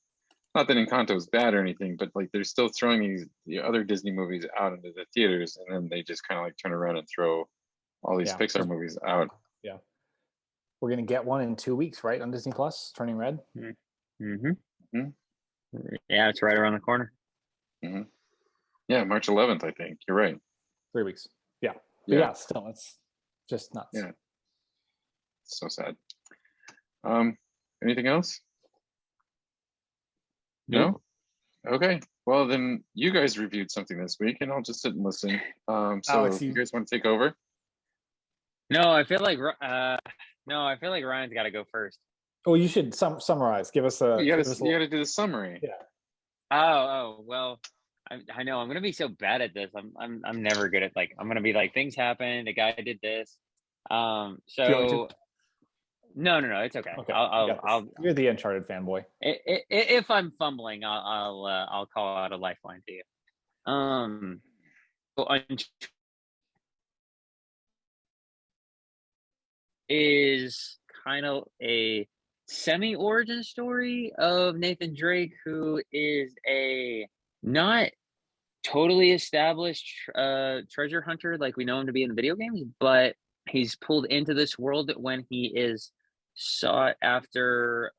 not that Encanto is bad or anything, but like they're still throwing the other Disney movies out into the theaters, and then they just kind of like turn around and throw all these Pixar movies out. Yeah. We're gonna get one in 2 weeks, right, on Disney Plus, Turning Red. Yeah, it's right around the corner. Yeah, March 11th, I think. You're right. 3 weeks. Yeah. But yeah, still, it's just nuts. Yeah. So sad. Anything else? Nope. No? Okay. Well, then you guys reviewed something this week, and I'll just sit and listen. So Alex, if you guys want to take over? No, I feel like Ryan's got to go first. Oh, you should summarize. Give us a. You got to do the summary. Yeah. Oh well, I know I'm gonna be so bad at this. I'm never good at, like, I'm gonna be like, things happen. The guy did this. So no, it's okay. I'll You're the Uncharted fanboy. If I'm fumbling, I'll call out a lifeline to you. Is kind of a semi-origin story of Nathan Drake, who is a not totally established treasure hunter like we know him to be in the video games, but he's pulled into this world when he is sought after,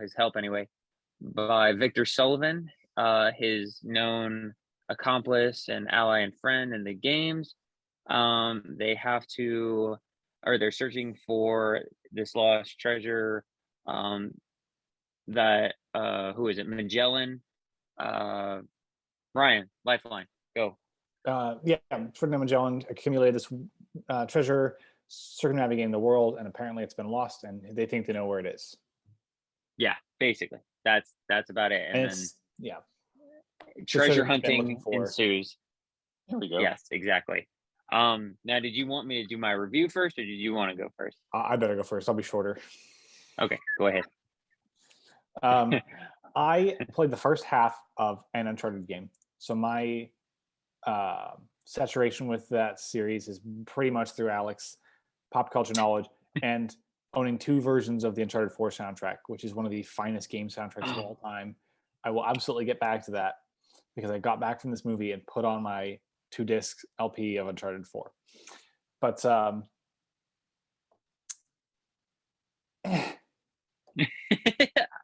his help anyway, by Victor Sullivan, his known accomplice and ally and friend in the games. They're searching for this lost treasure that who is it? Magellan. Ryan, lifeline, go. Ferdinand Magellan accumulated this treasure, circumnavigating the world, and apparently it's been lost, and they think they know where it is. Yeah, basically, that's about it. And then treasure hunting ensues. There we go. Yes, exactly. Now, did you want me to do my review first, or did you want to go first? I better go first. I'll be shorter. Okay, go ahead. I played the first half of an Uncharted game, so my saturation with that series is pretty much through Alex, pop culture knowledge, and owning 2 versions of the Uncharted 4 soundtrack, which is one of the finest game soundtracks of all time. I will absolutely get back to that because I got back from this movie and put on my 2-disc LP of Uncharted 4. But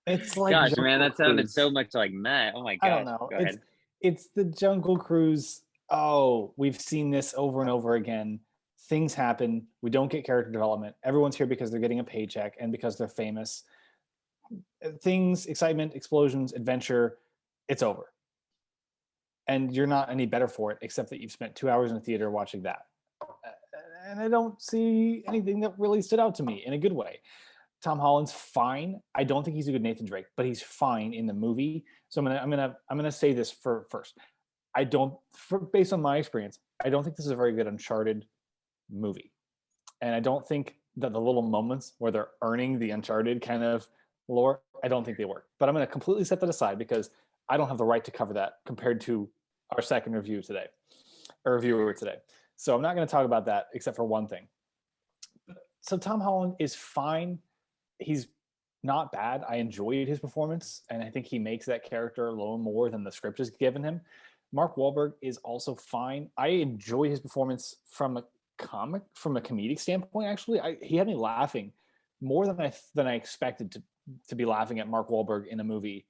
It's like Gosh, man, Jungle that sounded Cruise. so much like Matt. Oh my I don't gosh. know. Go ahead. It's the Jungle Cruise. Oh, we've seen this over and over again. Things happen. We don't get character development. Everyone's here because they're getting a paycheck and because they're famous. Things, excitement, explosions, adventure, it's over. And you're not any better for it, except that you've spent 2 hours in a theater watching that. And I don't see anything that really stood out to me in a good way. Tom Holland's fine. I don't think he's a good Nathan Drake, but he's fine in the movie. So I'm gonna say this first. I don't, based on my experience, I don't think this is a very good Uncharted movie, and I don't think that the little moments where they're earning the Uncharted kind of lore, I don't think they work. But I'm gonna completely set that aside because I don't have the right to cover that compared to our second review today, or reviewer today. So I'm not going to talk about that except for one thing. So Tom Holland is fine. He's not bad. I enjoyed his performance, and I think he makes that character a little more than the script has given him. Mark Wahlberg is also fine. I enjoy his performance from a comedic standpoint. Actually, he had me laughing more than I expected to be laughing at Mark Wahlberg in a movie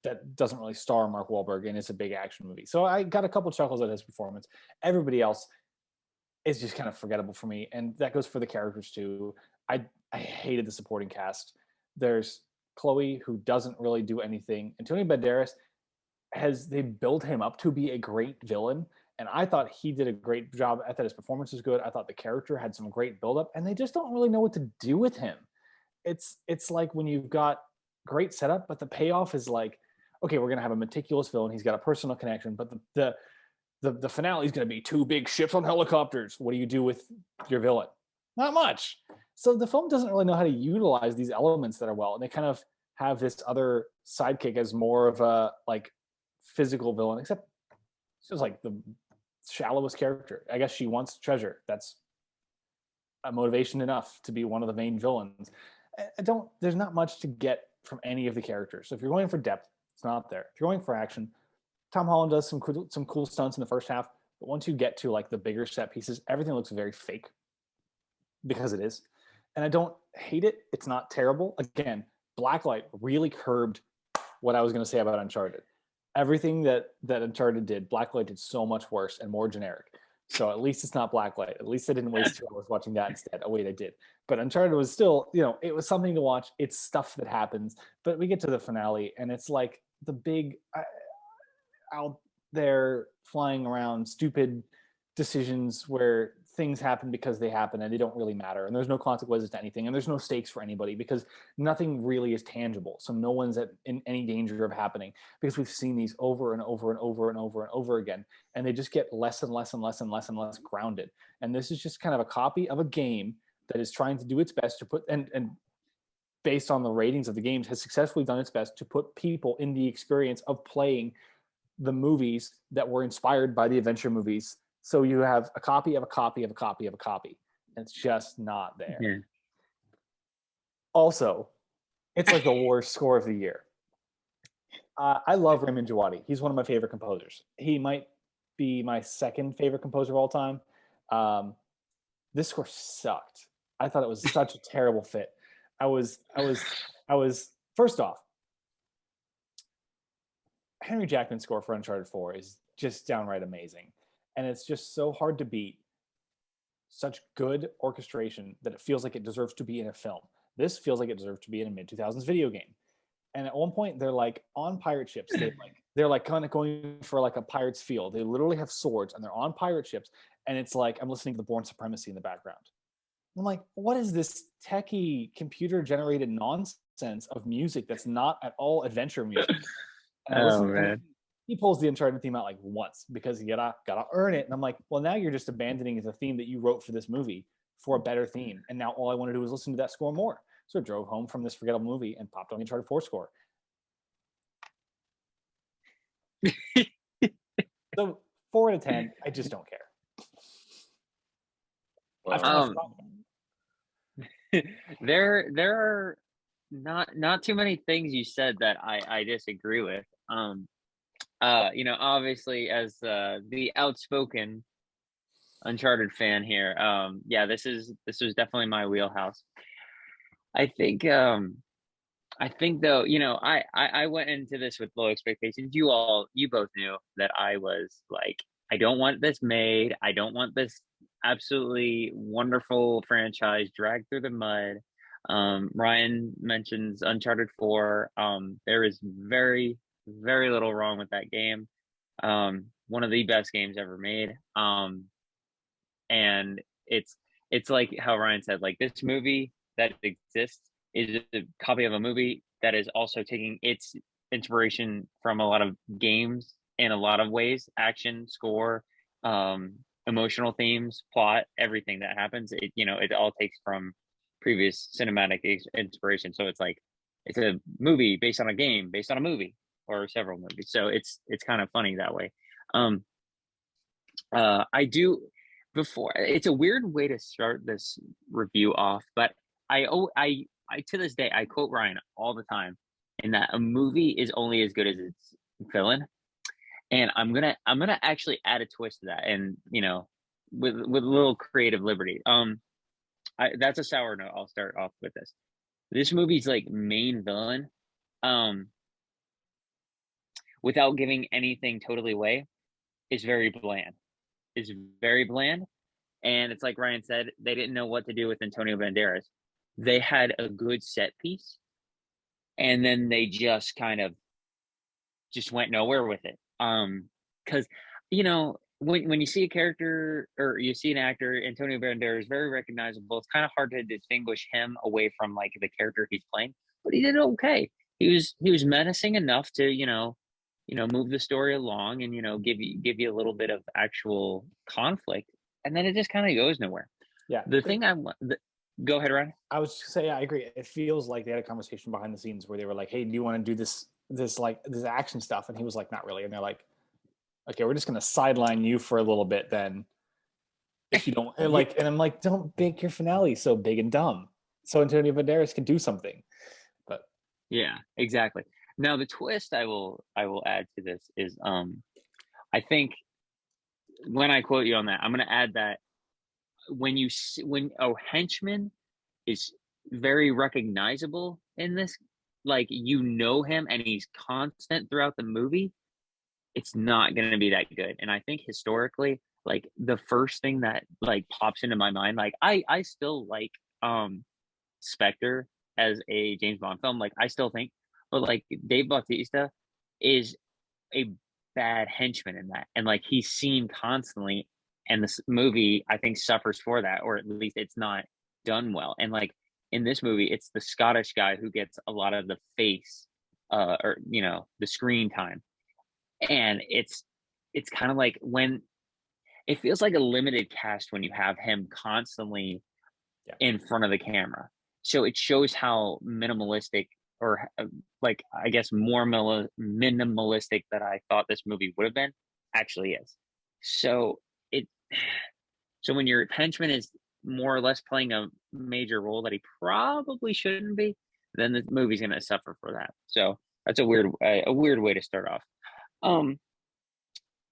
that doesn't really star Mark Wahlberg and it's a big action movie. So I got a couple chuckles at his performance. Everybody else is just kind of forgettable for me, and that goes for the characters too. I hated the supporting cast. There's Chloe, who doesn't really do anything. Antonio Banderas they build him up to be a great villain, and I thought he did a great job. I thought his performance was good. I thought the character had some great buildup, and they just don't really know what to do with him. It's like when you've got great setup, but the payoff is like, okay, we're gonna have a meticulous villain. He's got a personal connection, but the finale is going to be two big ships on helicopters. What do you do with your villain? Not much. So the film doesn't really know how to utilize these elements that are well, and they kind of have this other sidekick as more of a like physical villain, except she's like the shallowest character. I guess she wants treasure. That's a motivation enough to be one of the main villains. There's not much to get from any of the characters. So if you're going for depth, it's not there. If you're going for action, Tom Holland does some cool stunts in the first half, but once you get to like the bigger set pieces, everything looks very fake because it is. And I don't hate it. It's not terrible. Again, Blacklight really curbed what I was going to say about Uncharted. Everything that Uncharted did, Blacklight did so much worse and more generic. So at least it's not Blacklight. At least I didn't waste 2 hours watching that instead. Oh wait, I did. But Uncharted was still, it was something to watch. It's stuff that happens. But we get to the finale, and it's like the big out there flying around stupid decisions where things happen because they happen and they don't really matter, and there's no consequences to anything, and there's no stakes for anybody because nothing really is tangible, so no one's in any danger of happening, because we've seen these over and over and over and over and over again, and they just get less and less and less and less and less grounded. And this is just kind of a copy of a game that is trying to do its best to put and based on the ratings of the games has successfully done its best to put people in the experience of playing the movies that were inspired by the adventure movies. So you have a copy of a copy of a copy of a copy. And it's just not there. Yeah. Also, it's like the worst score of the year. I love Raymond Djawadi. He's one of my favorite composers. He might be my second favorite composer of all time. This score sucked. I thought it was such a terrible fit. I was first off, Henry Jackman's score for Uncharted 4 is just downright amazing. And it's just so hard to beat such good orchestration that it feels like it deserves to be in a film. This feels like it deserves to be in a mid-2000s video game. And at one point, they're like on pirate ships. They're like kind of going for like a pirate's feel. They literally have swords and they're on pirate ships. And it's like I'm listening to the Bourne Supremacy in the background. I'm like, what is this techie computer-generated nonsense of music that's not at all adventure music? Oh man. He pulls the Uncharted theme out like once because you gotta earn it. And I'm like, well, now you're just abandoning the theme that you wrote for this movie for a better theme. And now all I want to do is listen to that score more. So I drove home from this forgettable movie and popped on the Uncharted 4 score. So 4 out of 10, I just don't care. There are not too many things you said that I disagree with. Obviously as the outspoken Uncharted fan here, this was definitely my wheelhouse. I think though, I went into this with low expectations. You both knew that I was like, I don't want this made. I don't want this absolutely wonderful franchise dragged through the mud. Ryan mentions Uncharted 4. There is very, very little wrong with that game. One of the best games ever made. And it's like how Ryan said, like this movie that exists is a copy of a movie that is also taking its inspiration from a lot of games in a lot of ways, action, score, emotional themes, plot, everything that happens. It all takes from previous cinematic inspiration. So it's like it's a movie based on a game, based on a movie or several movies. So it's kind of funny that way. I do before it's a weird way to start this review off, but I to this day I quote Ryan all the time in that a movie is only as good as its villain. And I'm gonna actually add a twist to that, and with a little creative liberty. That's a sour note. I'll start off with this. This movie's like main villain, without giving anything totally away, is very bland. Is very bland, and it's like Ryan said, they didn't know what to do with Antonio Banderas. They had a good set piece, and then they just kind of just went nowhere with it. Because when you see a character or you see an actor, Antonio Banderas is very recognizable. It's kind of hard to distinguish him away from like the character he's playing, but he did okay. He was menacing enough to move the story along and give you a little bit of actual conflict, and then it just kind of goes nowowhere. Yeah. The thing go ahead, Ryan. I was just saying, I agree. It feels like they had a conversation behind the scenes where they were like, "Hey, do you want to do this action stuff?" And he was like, "Not really." And they're like, "Okay, we're just going to sideline you for a little bit then, if you don't." And and I'm like, "Don't make your finale so big and dumb, so Antonio Banderas can do something." But yeah, exactly. Now the twist I will add to this is I think when I quote you on that, I'm going to add that when a henchman is very recognizable in this, like him and he's constant throughout the movie, it's not going to be that good. And I think historically, like the first thing that like pops into my mind, like I still like Spectre as a James Bond film, like I still think, but like Dave Bautista is a bad henchman in that, and like he's seen constantly, and this movie I think suffers for that, or at least it's not done well. And like in this movie, it's the Scottish guy who gets a lot of the face, or the screen time, and it's kind of like when it feels like a limited cast when you have him constantly in front of the camera. So it shows how minimalistic, or like I guess more minimalistic that I thought this movie would have been actually is. So when your henchman is more or less playing a major role that he probably shouldn't be, then the movie's going to suffer for that. So that's a weird way to start off.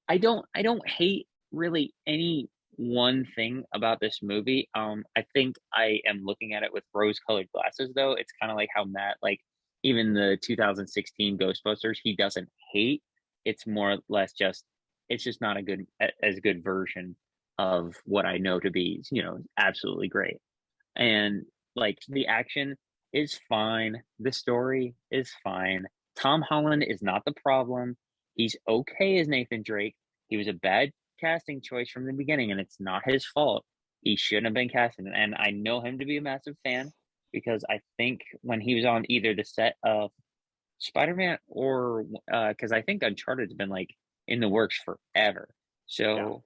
I don't hate really any one thing about this movie. I think I am looking at it with rose-colored glasses, though. It's kind of like how Matt, like even the 2016 Ghostbusters, he doesn't hate. It's more or less just it's just not as good version of what I know to be, absolutely great. And like the action is fine, the story is fine. Tom Holland is not the problem. He's okay as Nathan Drake. He was a bad casting choice from the beginning, and it's not his fault. He shouldn't have been casted. And I know him to be a massive fan because I think when he was on either the set of Spider-Man or because I think Uncharted's been like in the works forever. So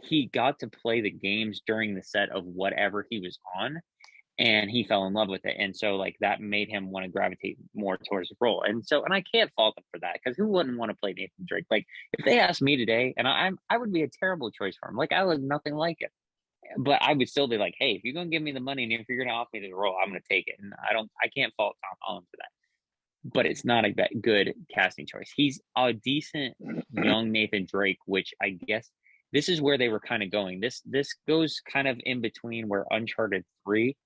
he got to play the games during the set of whatever he was on, and he fell in love with it. And so like that made him want to gravitate more towards the role. And I can't fault him for that, because who wouldn't want to play Nathan Drake? Like if they asked me today, and I would be a terrible choice for him. Like I look nothing like it, but I would still be like, hey, if you're gonna give me the money and if you're gonna offer me the role, I'm gonna take it. And I can't fault Tom Holland for that. But it's not a good casting choice. He's a decent young Nathan Drake, which I guess this is where they were kind of going. This goes kind of in between where Uncharted 3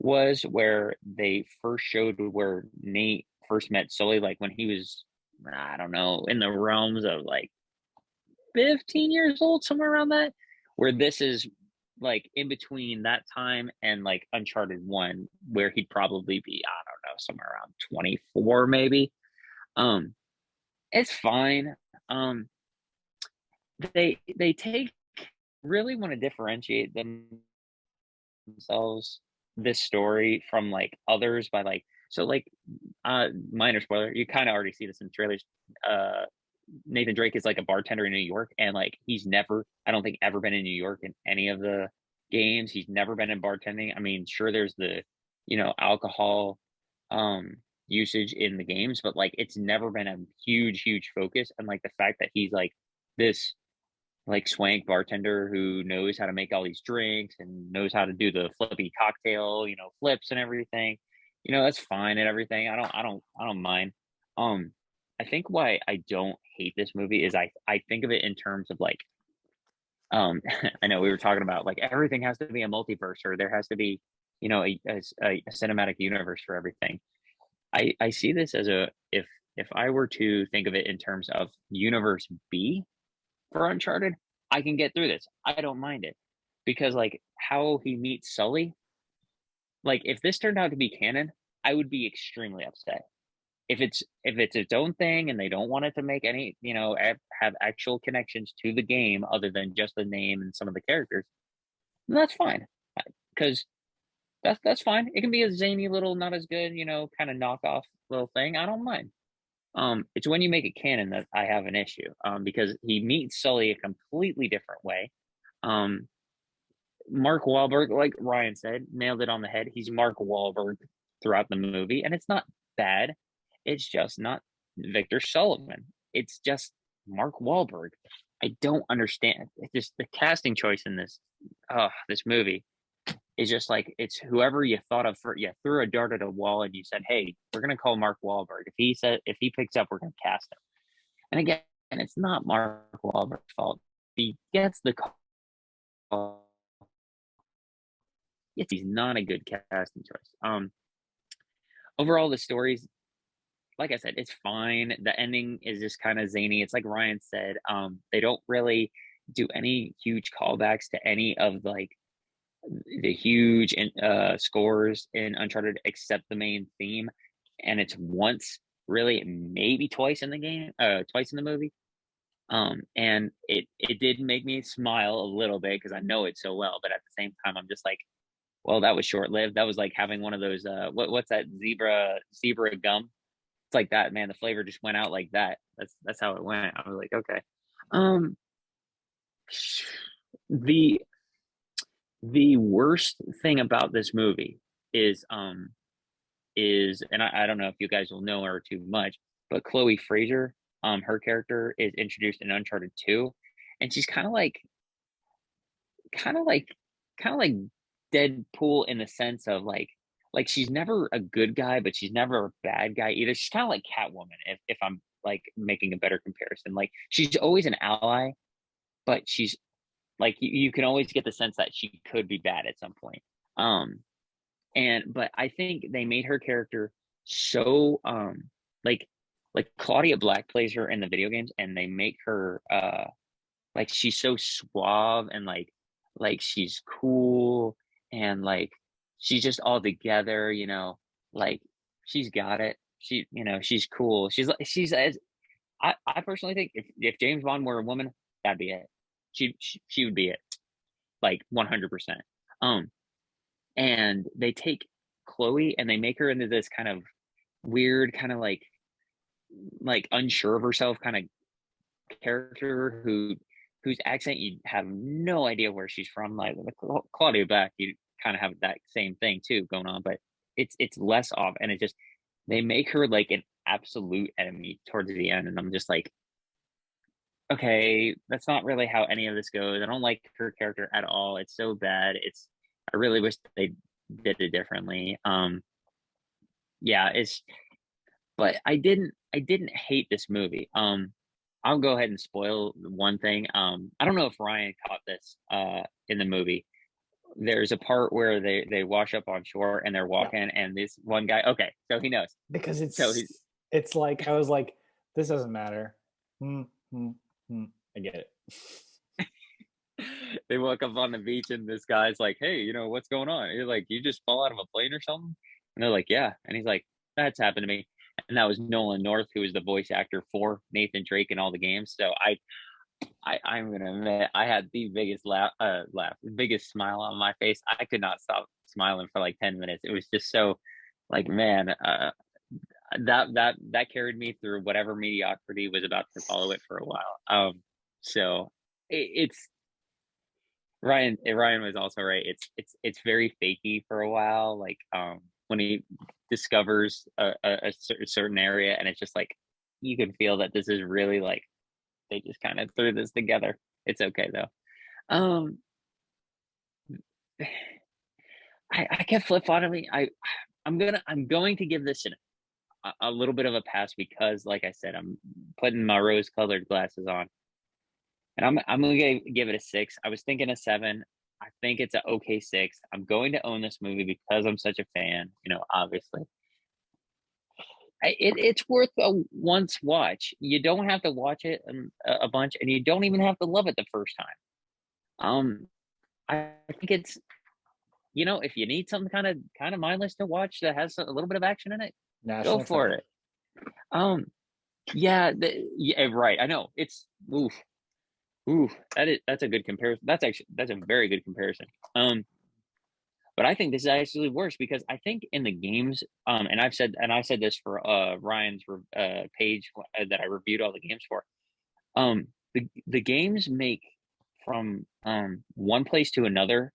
was where they first showed where Nate first met Sully, like when he was, I don't know, in the realms of like 15 years old, somewhere around that, where this is like in between that time and like Uncharted 1, where he'd probably be, I don't know, somewhere around 24 maybe. Um, it's fine. They take really want to differentiate themselves, this story, from like others by like, so like minor spoiler, you kind of already see this in trailers. Nathan Drake is like a bartender in New York, and like he's never, I don't think, ever been in New York in any of the games. He's never been in bartending. I mean, sure, there's the, alcohol usage in the games, but like it's never been a huge focus. And like the fact that he's like this like swank bartender who knows how to make all these drinks and knows how to do the flippy cocktail, flips and everything, that's fine and everything. I don't mind. Um, I think why I don't hate this movie is I think of it in terms of like, I know we were talking about like everything has to be a multiverse, or there has to be, a cinematic universe for everything. I see this as if I were to think of it in terms of universe B for Uncharted, I can get through this. I don't mind it, because like how he meets Sully, like if this turned out to be canon, I would be extremely upset. If it's its own thing and they don't want it to make any, have actual connections to the game other than just the name and some of the characters, then that's fine. Because that's fine. It can be a zany little, not as good, kind of knockoff little thing. I don't mind. It's when you make it canon that I have an issue. Because he meets Sully a completely different way. Um, Mark Wahlberg, like Ryan said, nailed it on the head. He's Mark Wahlberg throughout the movie, and it's not bad. It's just not Victor Sullivan. It's just Mark Wahlberg. I don't understand. It's just the casting choice in this movie is just like, it's whoever you thought of for, you threw a dart at a wall and you said, "Hey, we're gonna call Mark Wahlberg. If he picks up, we're gonna cast him." And again, it's not Mark Wahlberg's fault. He gets the call. Yes, he's not a good casting choice. Overall, the story's, like I said, it's fine. The ending is just kind of zany. It's like Ryan said. They don't really do any huge callbacks to any of like the huge scores in Uncharted, except the main theme, and it's once, really, maybe twice in the game, twice in the movie. And it did make me smile a little bit because I know it so well, but at the same time, I'm just like, well, that was short lived. That was like having one of those what's that, zebra gum? It's like that, man. The flavor just went out like that. That's how it went. I was like, okay. Um, the the worst thing about this movie is and I don't know if you guys will know her too much, but Chloe Fraser, her character is introduced in Uncharted 2, and she's kind of like kind of like Deadpool in the sense of like she's never a good guy, but she's never a bad guy either. She's kind of like Catwoman, if I'm like making a better comparison. Like she's always an ally, but she's like you can always get the sense that she could be bad at some point. Um, but I think they made her character so like like Claudia Black plays her in the video games, and they make her like she's so suave and like she's cool, and like she's just all together, like she's got it. She's cool. She's as I personally think if James Bond were a woman, that'd be it. She would be it, like 100%. Um, and they take Chloe and they make her into this kind of weird, kind of like unsure of herself kind of character whose accent you have no idea where she's from. Like Claudia Black, you kind of have that same thing too going on, but it's less off, and it just they make her like an absolute enemy towards the end, and I'm just like, okay, that's not really how any of this goes. I don't like her character at all. It's so bad. I really wish they did it differently. Yeah, but I didn't hate this movie. I'll go ahead and spoil one thing. I don't know if Ryan caught this in the movie. there's a part where they wash up on shore and they're walking, and this one guy. Okay, so he knows because So it's like I was like, this doesn't matter. I get it. they walk up on the beach and this guy's like, hey, what's going on? You're like, you just fall out of a plane or something? And they're like, yeah. And he's like, that's happened to me. And that was Nolan North, who was the voice actor for Nathan Drake in all the games. So I'm gonna admit, I had the biggest biggest smile on my face. I could not stop smiling for like 10 minutes. It was just so, like, man, that carried me through whatever mediocrity was about to follow it for a while. So it's Ryan was also right. It's very fakey for a while. Like when he discovers a certain area, and it's just like you can feel that this is really like they just kind of threw this together. It's okay though. I kept flip-flopping me. I'm going to give this a little bit of a pass because, like I said, I'm putting my rose-colored glasses on, and I'm gonna give it a 6. I was thinking a 7. I think it's an okay 6. I'm going to own this movie because I'm such a fan. Obviously, it's worth a once watch. You don't have to watch it a bunch, and you don't even have to love it the first time. I think it's if you need something kind of mindless to watch that has a little bit of action in it, National go for it. Yeah, right. I know it's oof. That's a good comparison. That's a very good comparison. But I think this is actually worse because I think in the games, and I said this for Ryan's page that I reviewed all the games for. The games make from one place to another,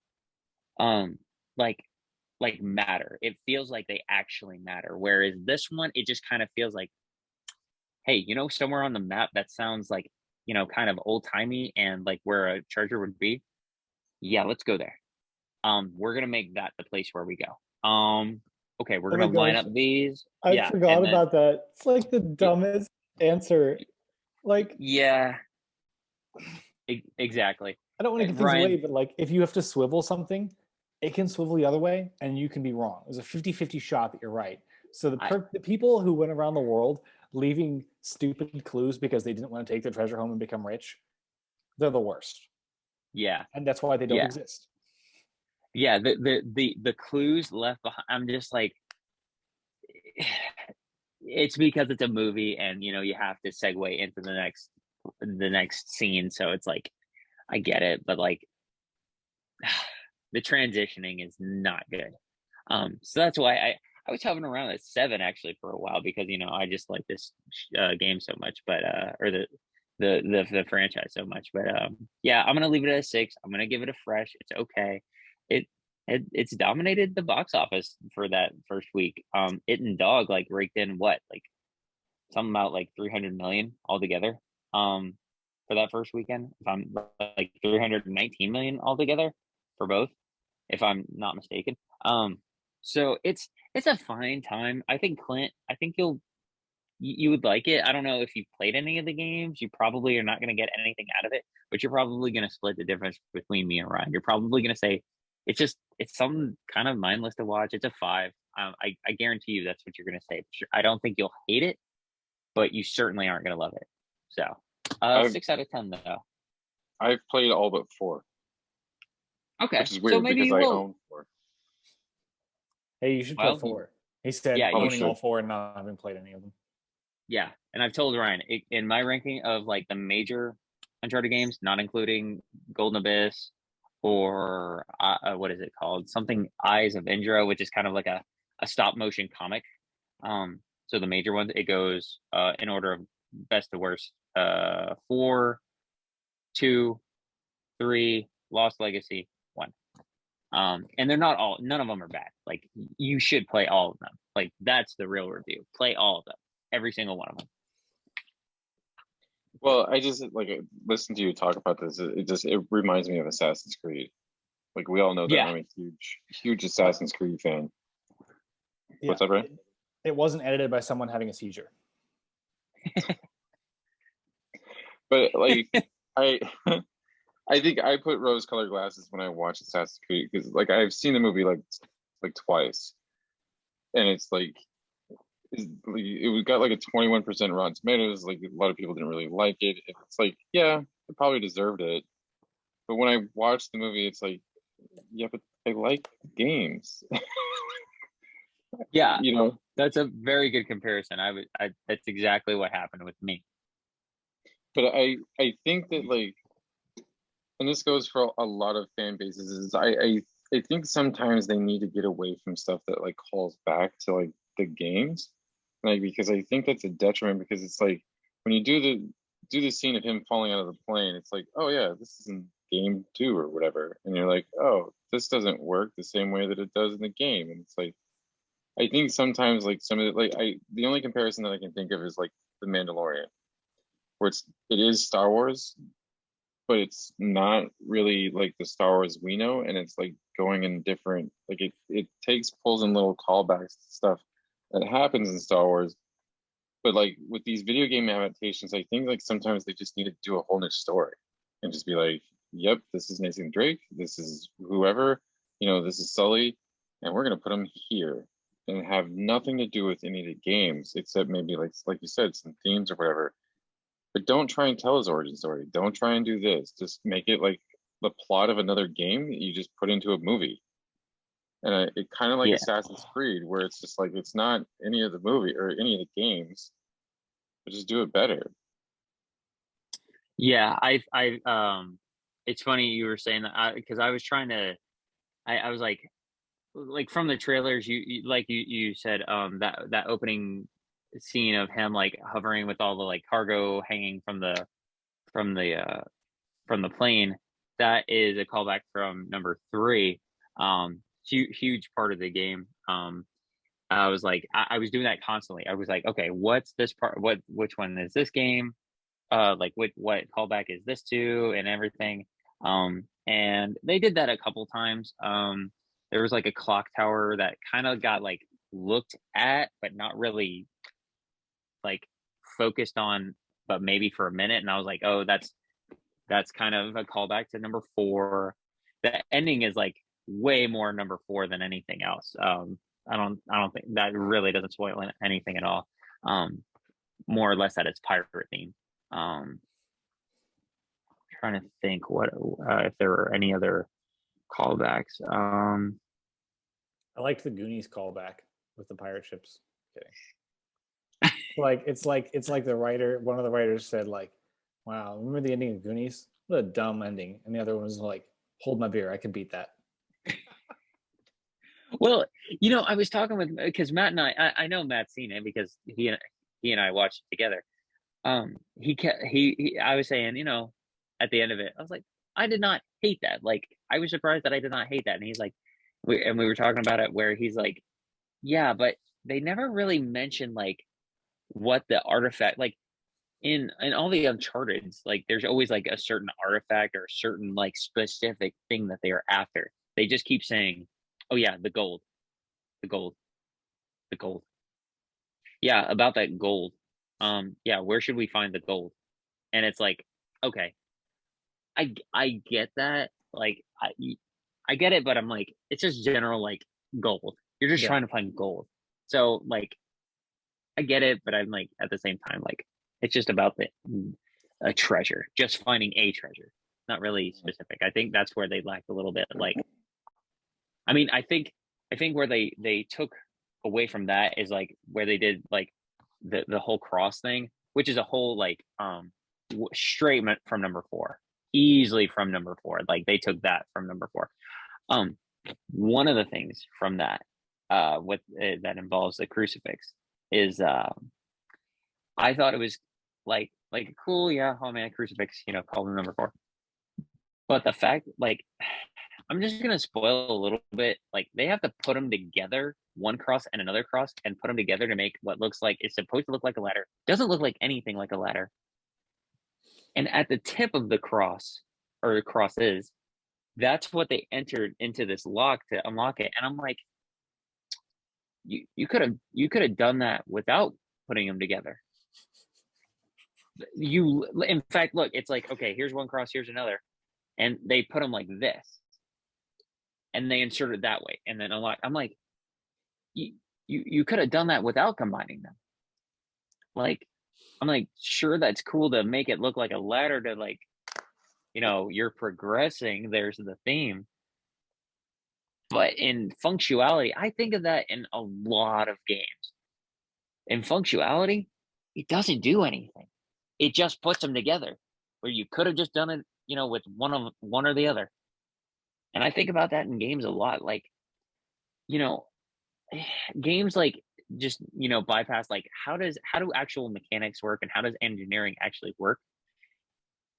like matter. It feels like they actually matter. Whereas this one, it just kind of feels like, hey, somewhere on the map that sounds like, kind of old timey and like where a treasure would be. Yeah, let's go there. We're gonna make that the place where we go. Okay, we're gonna line up these. I forgot about that. It's like the dumbest answer. Like, yeah, exactly. I don't want to give things away, but like if you have to swivel something, it can swivel the other way and you can be wrong. There's a 50-50 shot that you're right. So the people who went around the world leaving stupid clues because they didn't want to take their treasure home and become rich, they're the worst. Yeah. And that's why they don't exist. Yeah, the clues left behind, I'm just like, it's because it's a movie and you have to segue into the next scene, so it's like I get it, but like the transitioning is not good. So that's why I was hovering around at 7 actually for a while because I just like this game so much, but or the franchise so much, but yeah, I'm gonna leave it at a 6. I'm gonna give it a fresh. It's okay. It's dominated the box office for that first week. It and Dog like raked in what, like something about like 300 million altogether. For that first weekend, if I'm like 319 million altogether for both, if I'm not mistaken. So it's a fine time. I think Clint, you would like it. I don't know if you've played any of the games. You probably are not going to get anything out of it, but you're probably going to split the difference between me and Ryan. You're probably going to say it's something kind of mindless to watch. It's a 5. I guarantee you that's what you're going to say. I don't think you'll hate it, but you certainly aren't going to love it. So 6 out of 10 though. I've played all but 4. Okay, which is weird so maybe because I own 4. Hey, you should play 4. He said owning all 4 and not having played any of them. Yeah, and I've told Ryan in my ranking of like the major Uncharted games, not including Golden Abyss or what is it called? Something Eyes of Indra, which is kind of like a stop motion comic. So the major ones, it goes in order of best to worst. 4, 2, 3, Lost Legacy, 1. And they're none of them are bad. Like you should play all of them. Like that's the real review. Play all of them, every single one of them. Well, I just like listen to you talk about this. It reminds me of Assassin's Creed. Like we all know that I'm a huge Assassin's Creed fan. Yeah, what's up, right? It wasn't edited by someone having a seizure. But like I think I put rose-colored glasses when I watch Assassin's Creed because like I've seen the movie like twice, and it's like it got like a 21% Rotten Tomatoes. Like a lot of people didn't really like it. It's like, yeah, it probably deserved it. But when I watched the movie, it's like, yeah, but I like games. Yeah, You know, that's a very good comparison. That's exactly what happened with me. but I think that like, and this goes for a lot of fan bases, is I think sometimes they need to get away from stuff that like calls back to like the games, like because I think that's a detriment because it's like when you do the scene of him falling out of the plane, it's like, oh yeah, this is in game two or whatever, and you're like, oh, this doesn't work the same way that it does in the game, and it's like I think sometimes like some of the like the only comparison that I can think of is like the Mandalorian, where it is Star Wars, but it's not really like the Star Wars we know, and it's like going in different like it takes pulls in little callbacks to stuff that happens in Star Wars. But like with these video game adaptations, I think like sometimes they just need to do a whole new story and just be like, yep, this is Nathan Drake, this is whoever, this is Sully, and we're gonna put him here and have nothing to do with any of the games except maybe like you said, some themes or whatever. But don't try and tell his origin story. Don't try and do this. Just make it like the plot of another game that you just put into a movie. And it kind of like Yeah, Assassin's Creed, where it's just like it's not any of the movie or any of the games, but just do it better. yeah. It's funny you were saying that because I was trying to. I was like from the trailers, you said that opening scene of him like hovering with all the like cargo hanging from the uh from the plane. That is a callback from number three. Huge part of the game. I was like, I was doing that constantly. I was like, okay, what's this part? Which one is this game? Like what callback is this to, and everything. And they did that a couple times. There was like a clock tower that kind of got like looked at, but not really like focused on, but maybe for a minute. And I was like, oh, that's kind of a callback to number four. The ending is like way more number four than anything else. I don't think that really doesn't spoil anything at all. More or less that it's pirate themed. Trying to think what if there were any other callbacks. I liked the Goonies callback with the pirate ships. Kidding. It's like the writer, one of the writers said like, "Wow, remember the ending of Goonies? What a dumb ending." And the other one was like, "Hold my beer, I can beat that." Well, I was talking with because Matt and I know Matt's seen it because he and I watched it together. I was saying, at the end of it, I was like, I did not hate that. Like, I was surprised that I did not hate that. And he's like, we were talking about it where he's like, yeah, but they never really mentioned like what the artifact, like in all the Uncharted's, like there's always like a certain artifact or a certain like specific thing that they are after. They just keep saying, oh yeah, the gold, the gold, the gold. Yeah, about that gold. Yeah, where should we find the gold? And it's like, okay, I get that. Like I get it, but I'm like, it's just general like gold. You're just Yeah. trying to find gold. So like I get it, but I'm like at the same time, like it's just about a treasure, just finding a treasure, not really specific. I think that's where they lacked a little bit. Like, I mean, I think where they took away from that is like where they did like the whole cross thing, which is a whole like straight from number four, easily from number four. Like they took that from number four. Um, one of the things from that with that involves the crucifix is I thought it was like cool, yeah, oh man, crucifix, call them number four. But the fact, like, I'm just gonna spoil a little bit. Like, they have to put them together, one cross and another cross, and put them together to make what looks like it's supposed to look like a ladder. Doesn't look like anything like a ladder. And at the tip of the cross, or the cross is, that's what they entered into this lock to unlock it. And I'm like, you could have done that without putting them together. In fact, look, it's like, okay, here's one cross, here's another, and they put them like this, and they insert it that way, and then I'm like, you could have done that without combining them. Like, I'm like, sure, that's cool to make it look like a ladder to, like, you know, you're progressing. There's the theme. But in functionality, I think of that in a lot of games. In functionality, it doesn't do anything. It just puts them together, where you could have just done it, you know, with one or the other. And I think about that in games a lot. Like, you know, games like just, you know, bypass, like, how do actual mechanics work, and how does engineering actually work?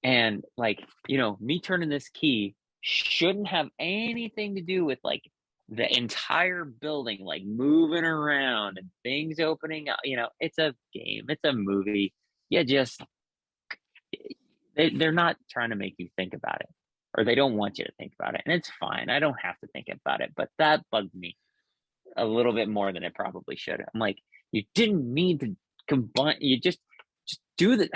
And, like, you know, me turning this key shouldn't have anything to do with, like, the entire building, like, moving around and things opening up. You know, it's a game, it's a movie. Yeah, just they're not trying to make you think about it, or they don't want you to think about it, and it's fine. I don't have to think about it, but that bugged me a little bit more than it probably should. I'm like, you didn't need to combine. You just do the.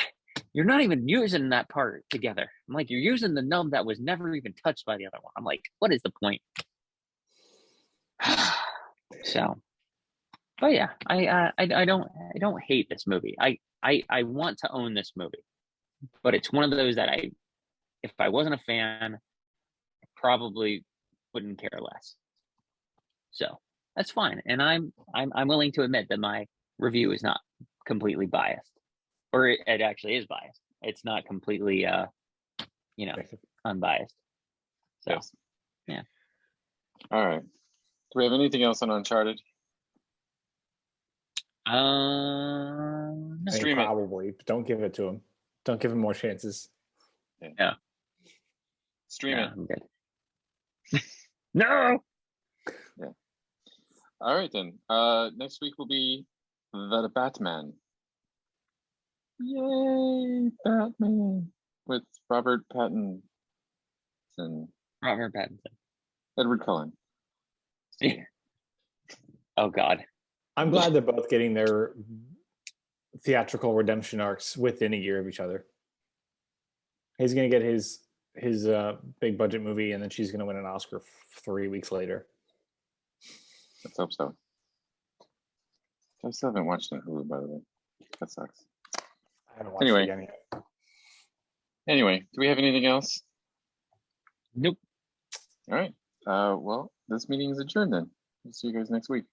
You're not even using that part together. I'm like, you're using the nub that was never even touched by the other one. I'm like, what is the point? So, but yeah, I don't hate this movie. I want to own this movie, but it's one of those that if I wasn't a fan, I probably wouldn't care less. So that's fine, and I'm willing to admit that my review is not completely biased, or it actually is biased. It's not completely you know, unbiased. So Yes. yeah. All right. Do we have anything else on Uncharted? No. Stream it. Probably. But don't give it to him. Don't give him more chances. Yeah. Stream it. I'm good. No. Yeah. All right then. Next week will be the Batman. Yay, Batman with Robert Pattinson, Robert Pattinson. Edward Cullen. Oh God. I'm glad they're both getting their theatrical redemption arcs within a year of each other. He's going to get his big budget movie, and then she's going to win an Oscar 3 weeks later. Let's hope so. I still haven't watched it on Hulu, by the way. That sucks. I haven't watched Anyway. it again yet. Anyway, do we have anything else? Nope. All right. Well, this meeting is adjourned then. We'll see you guys next week.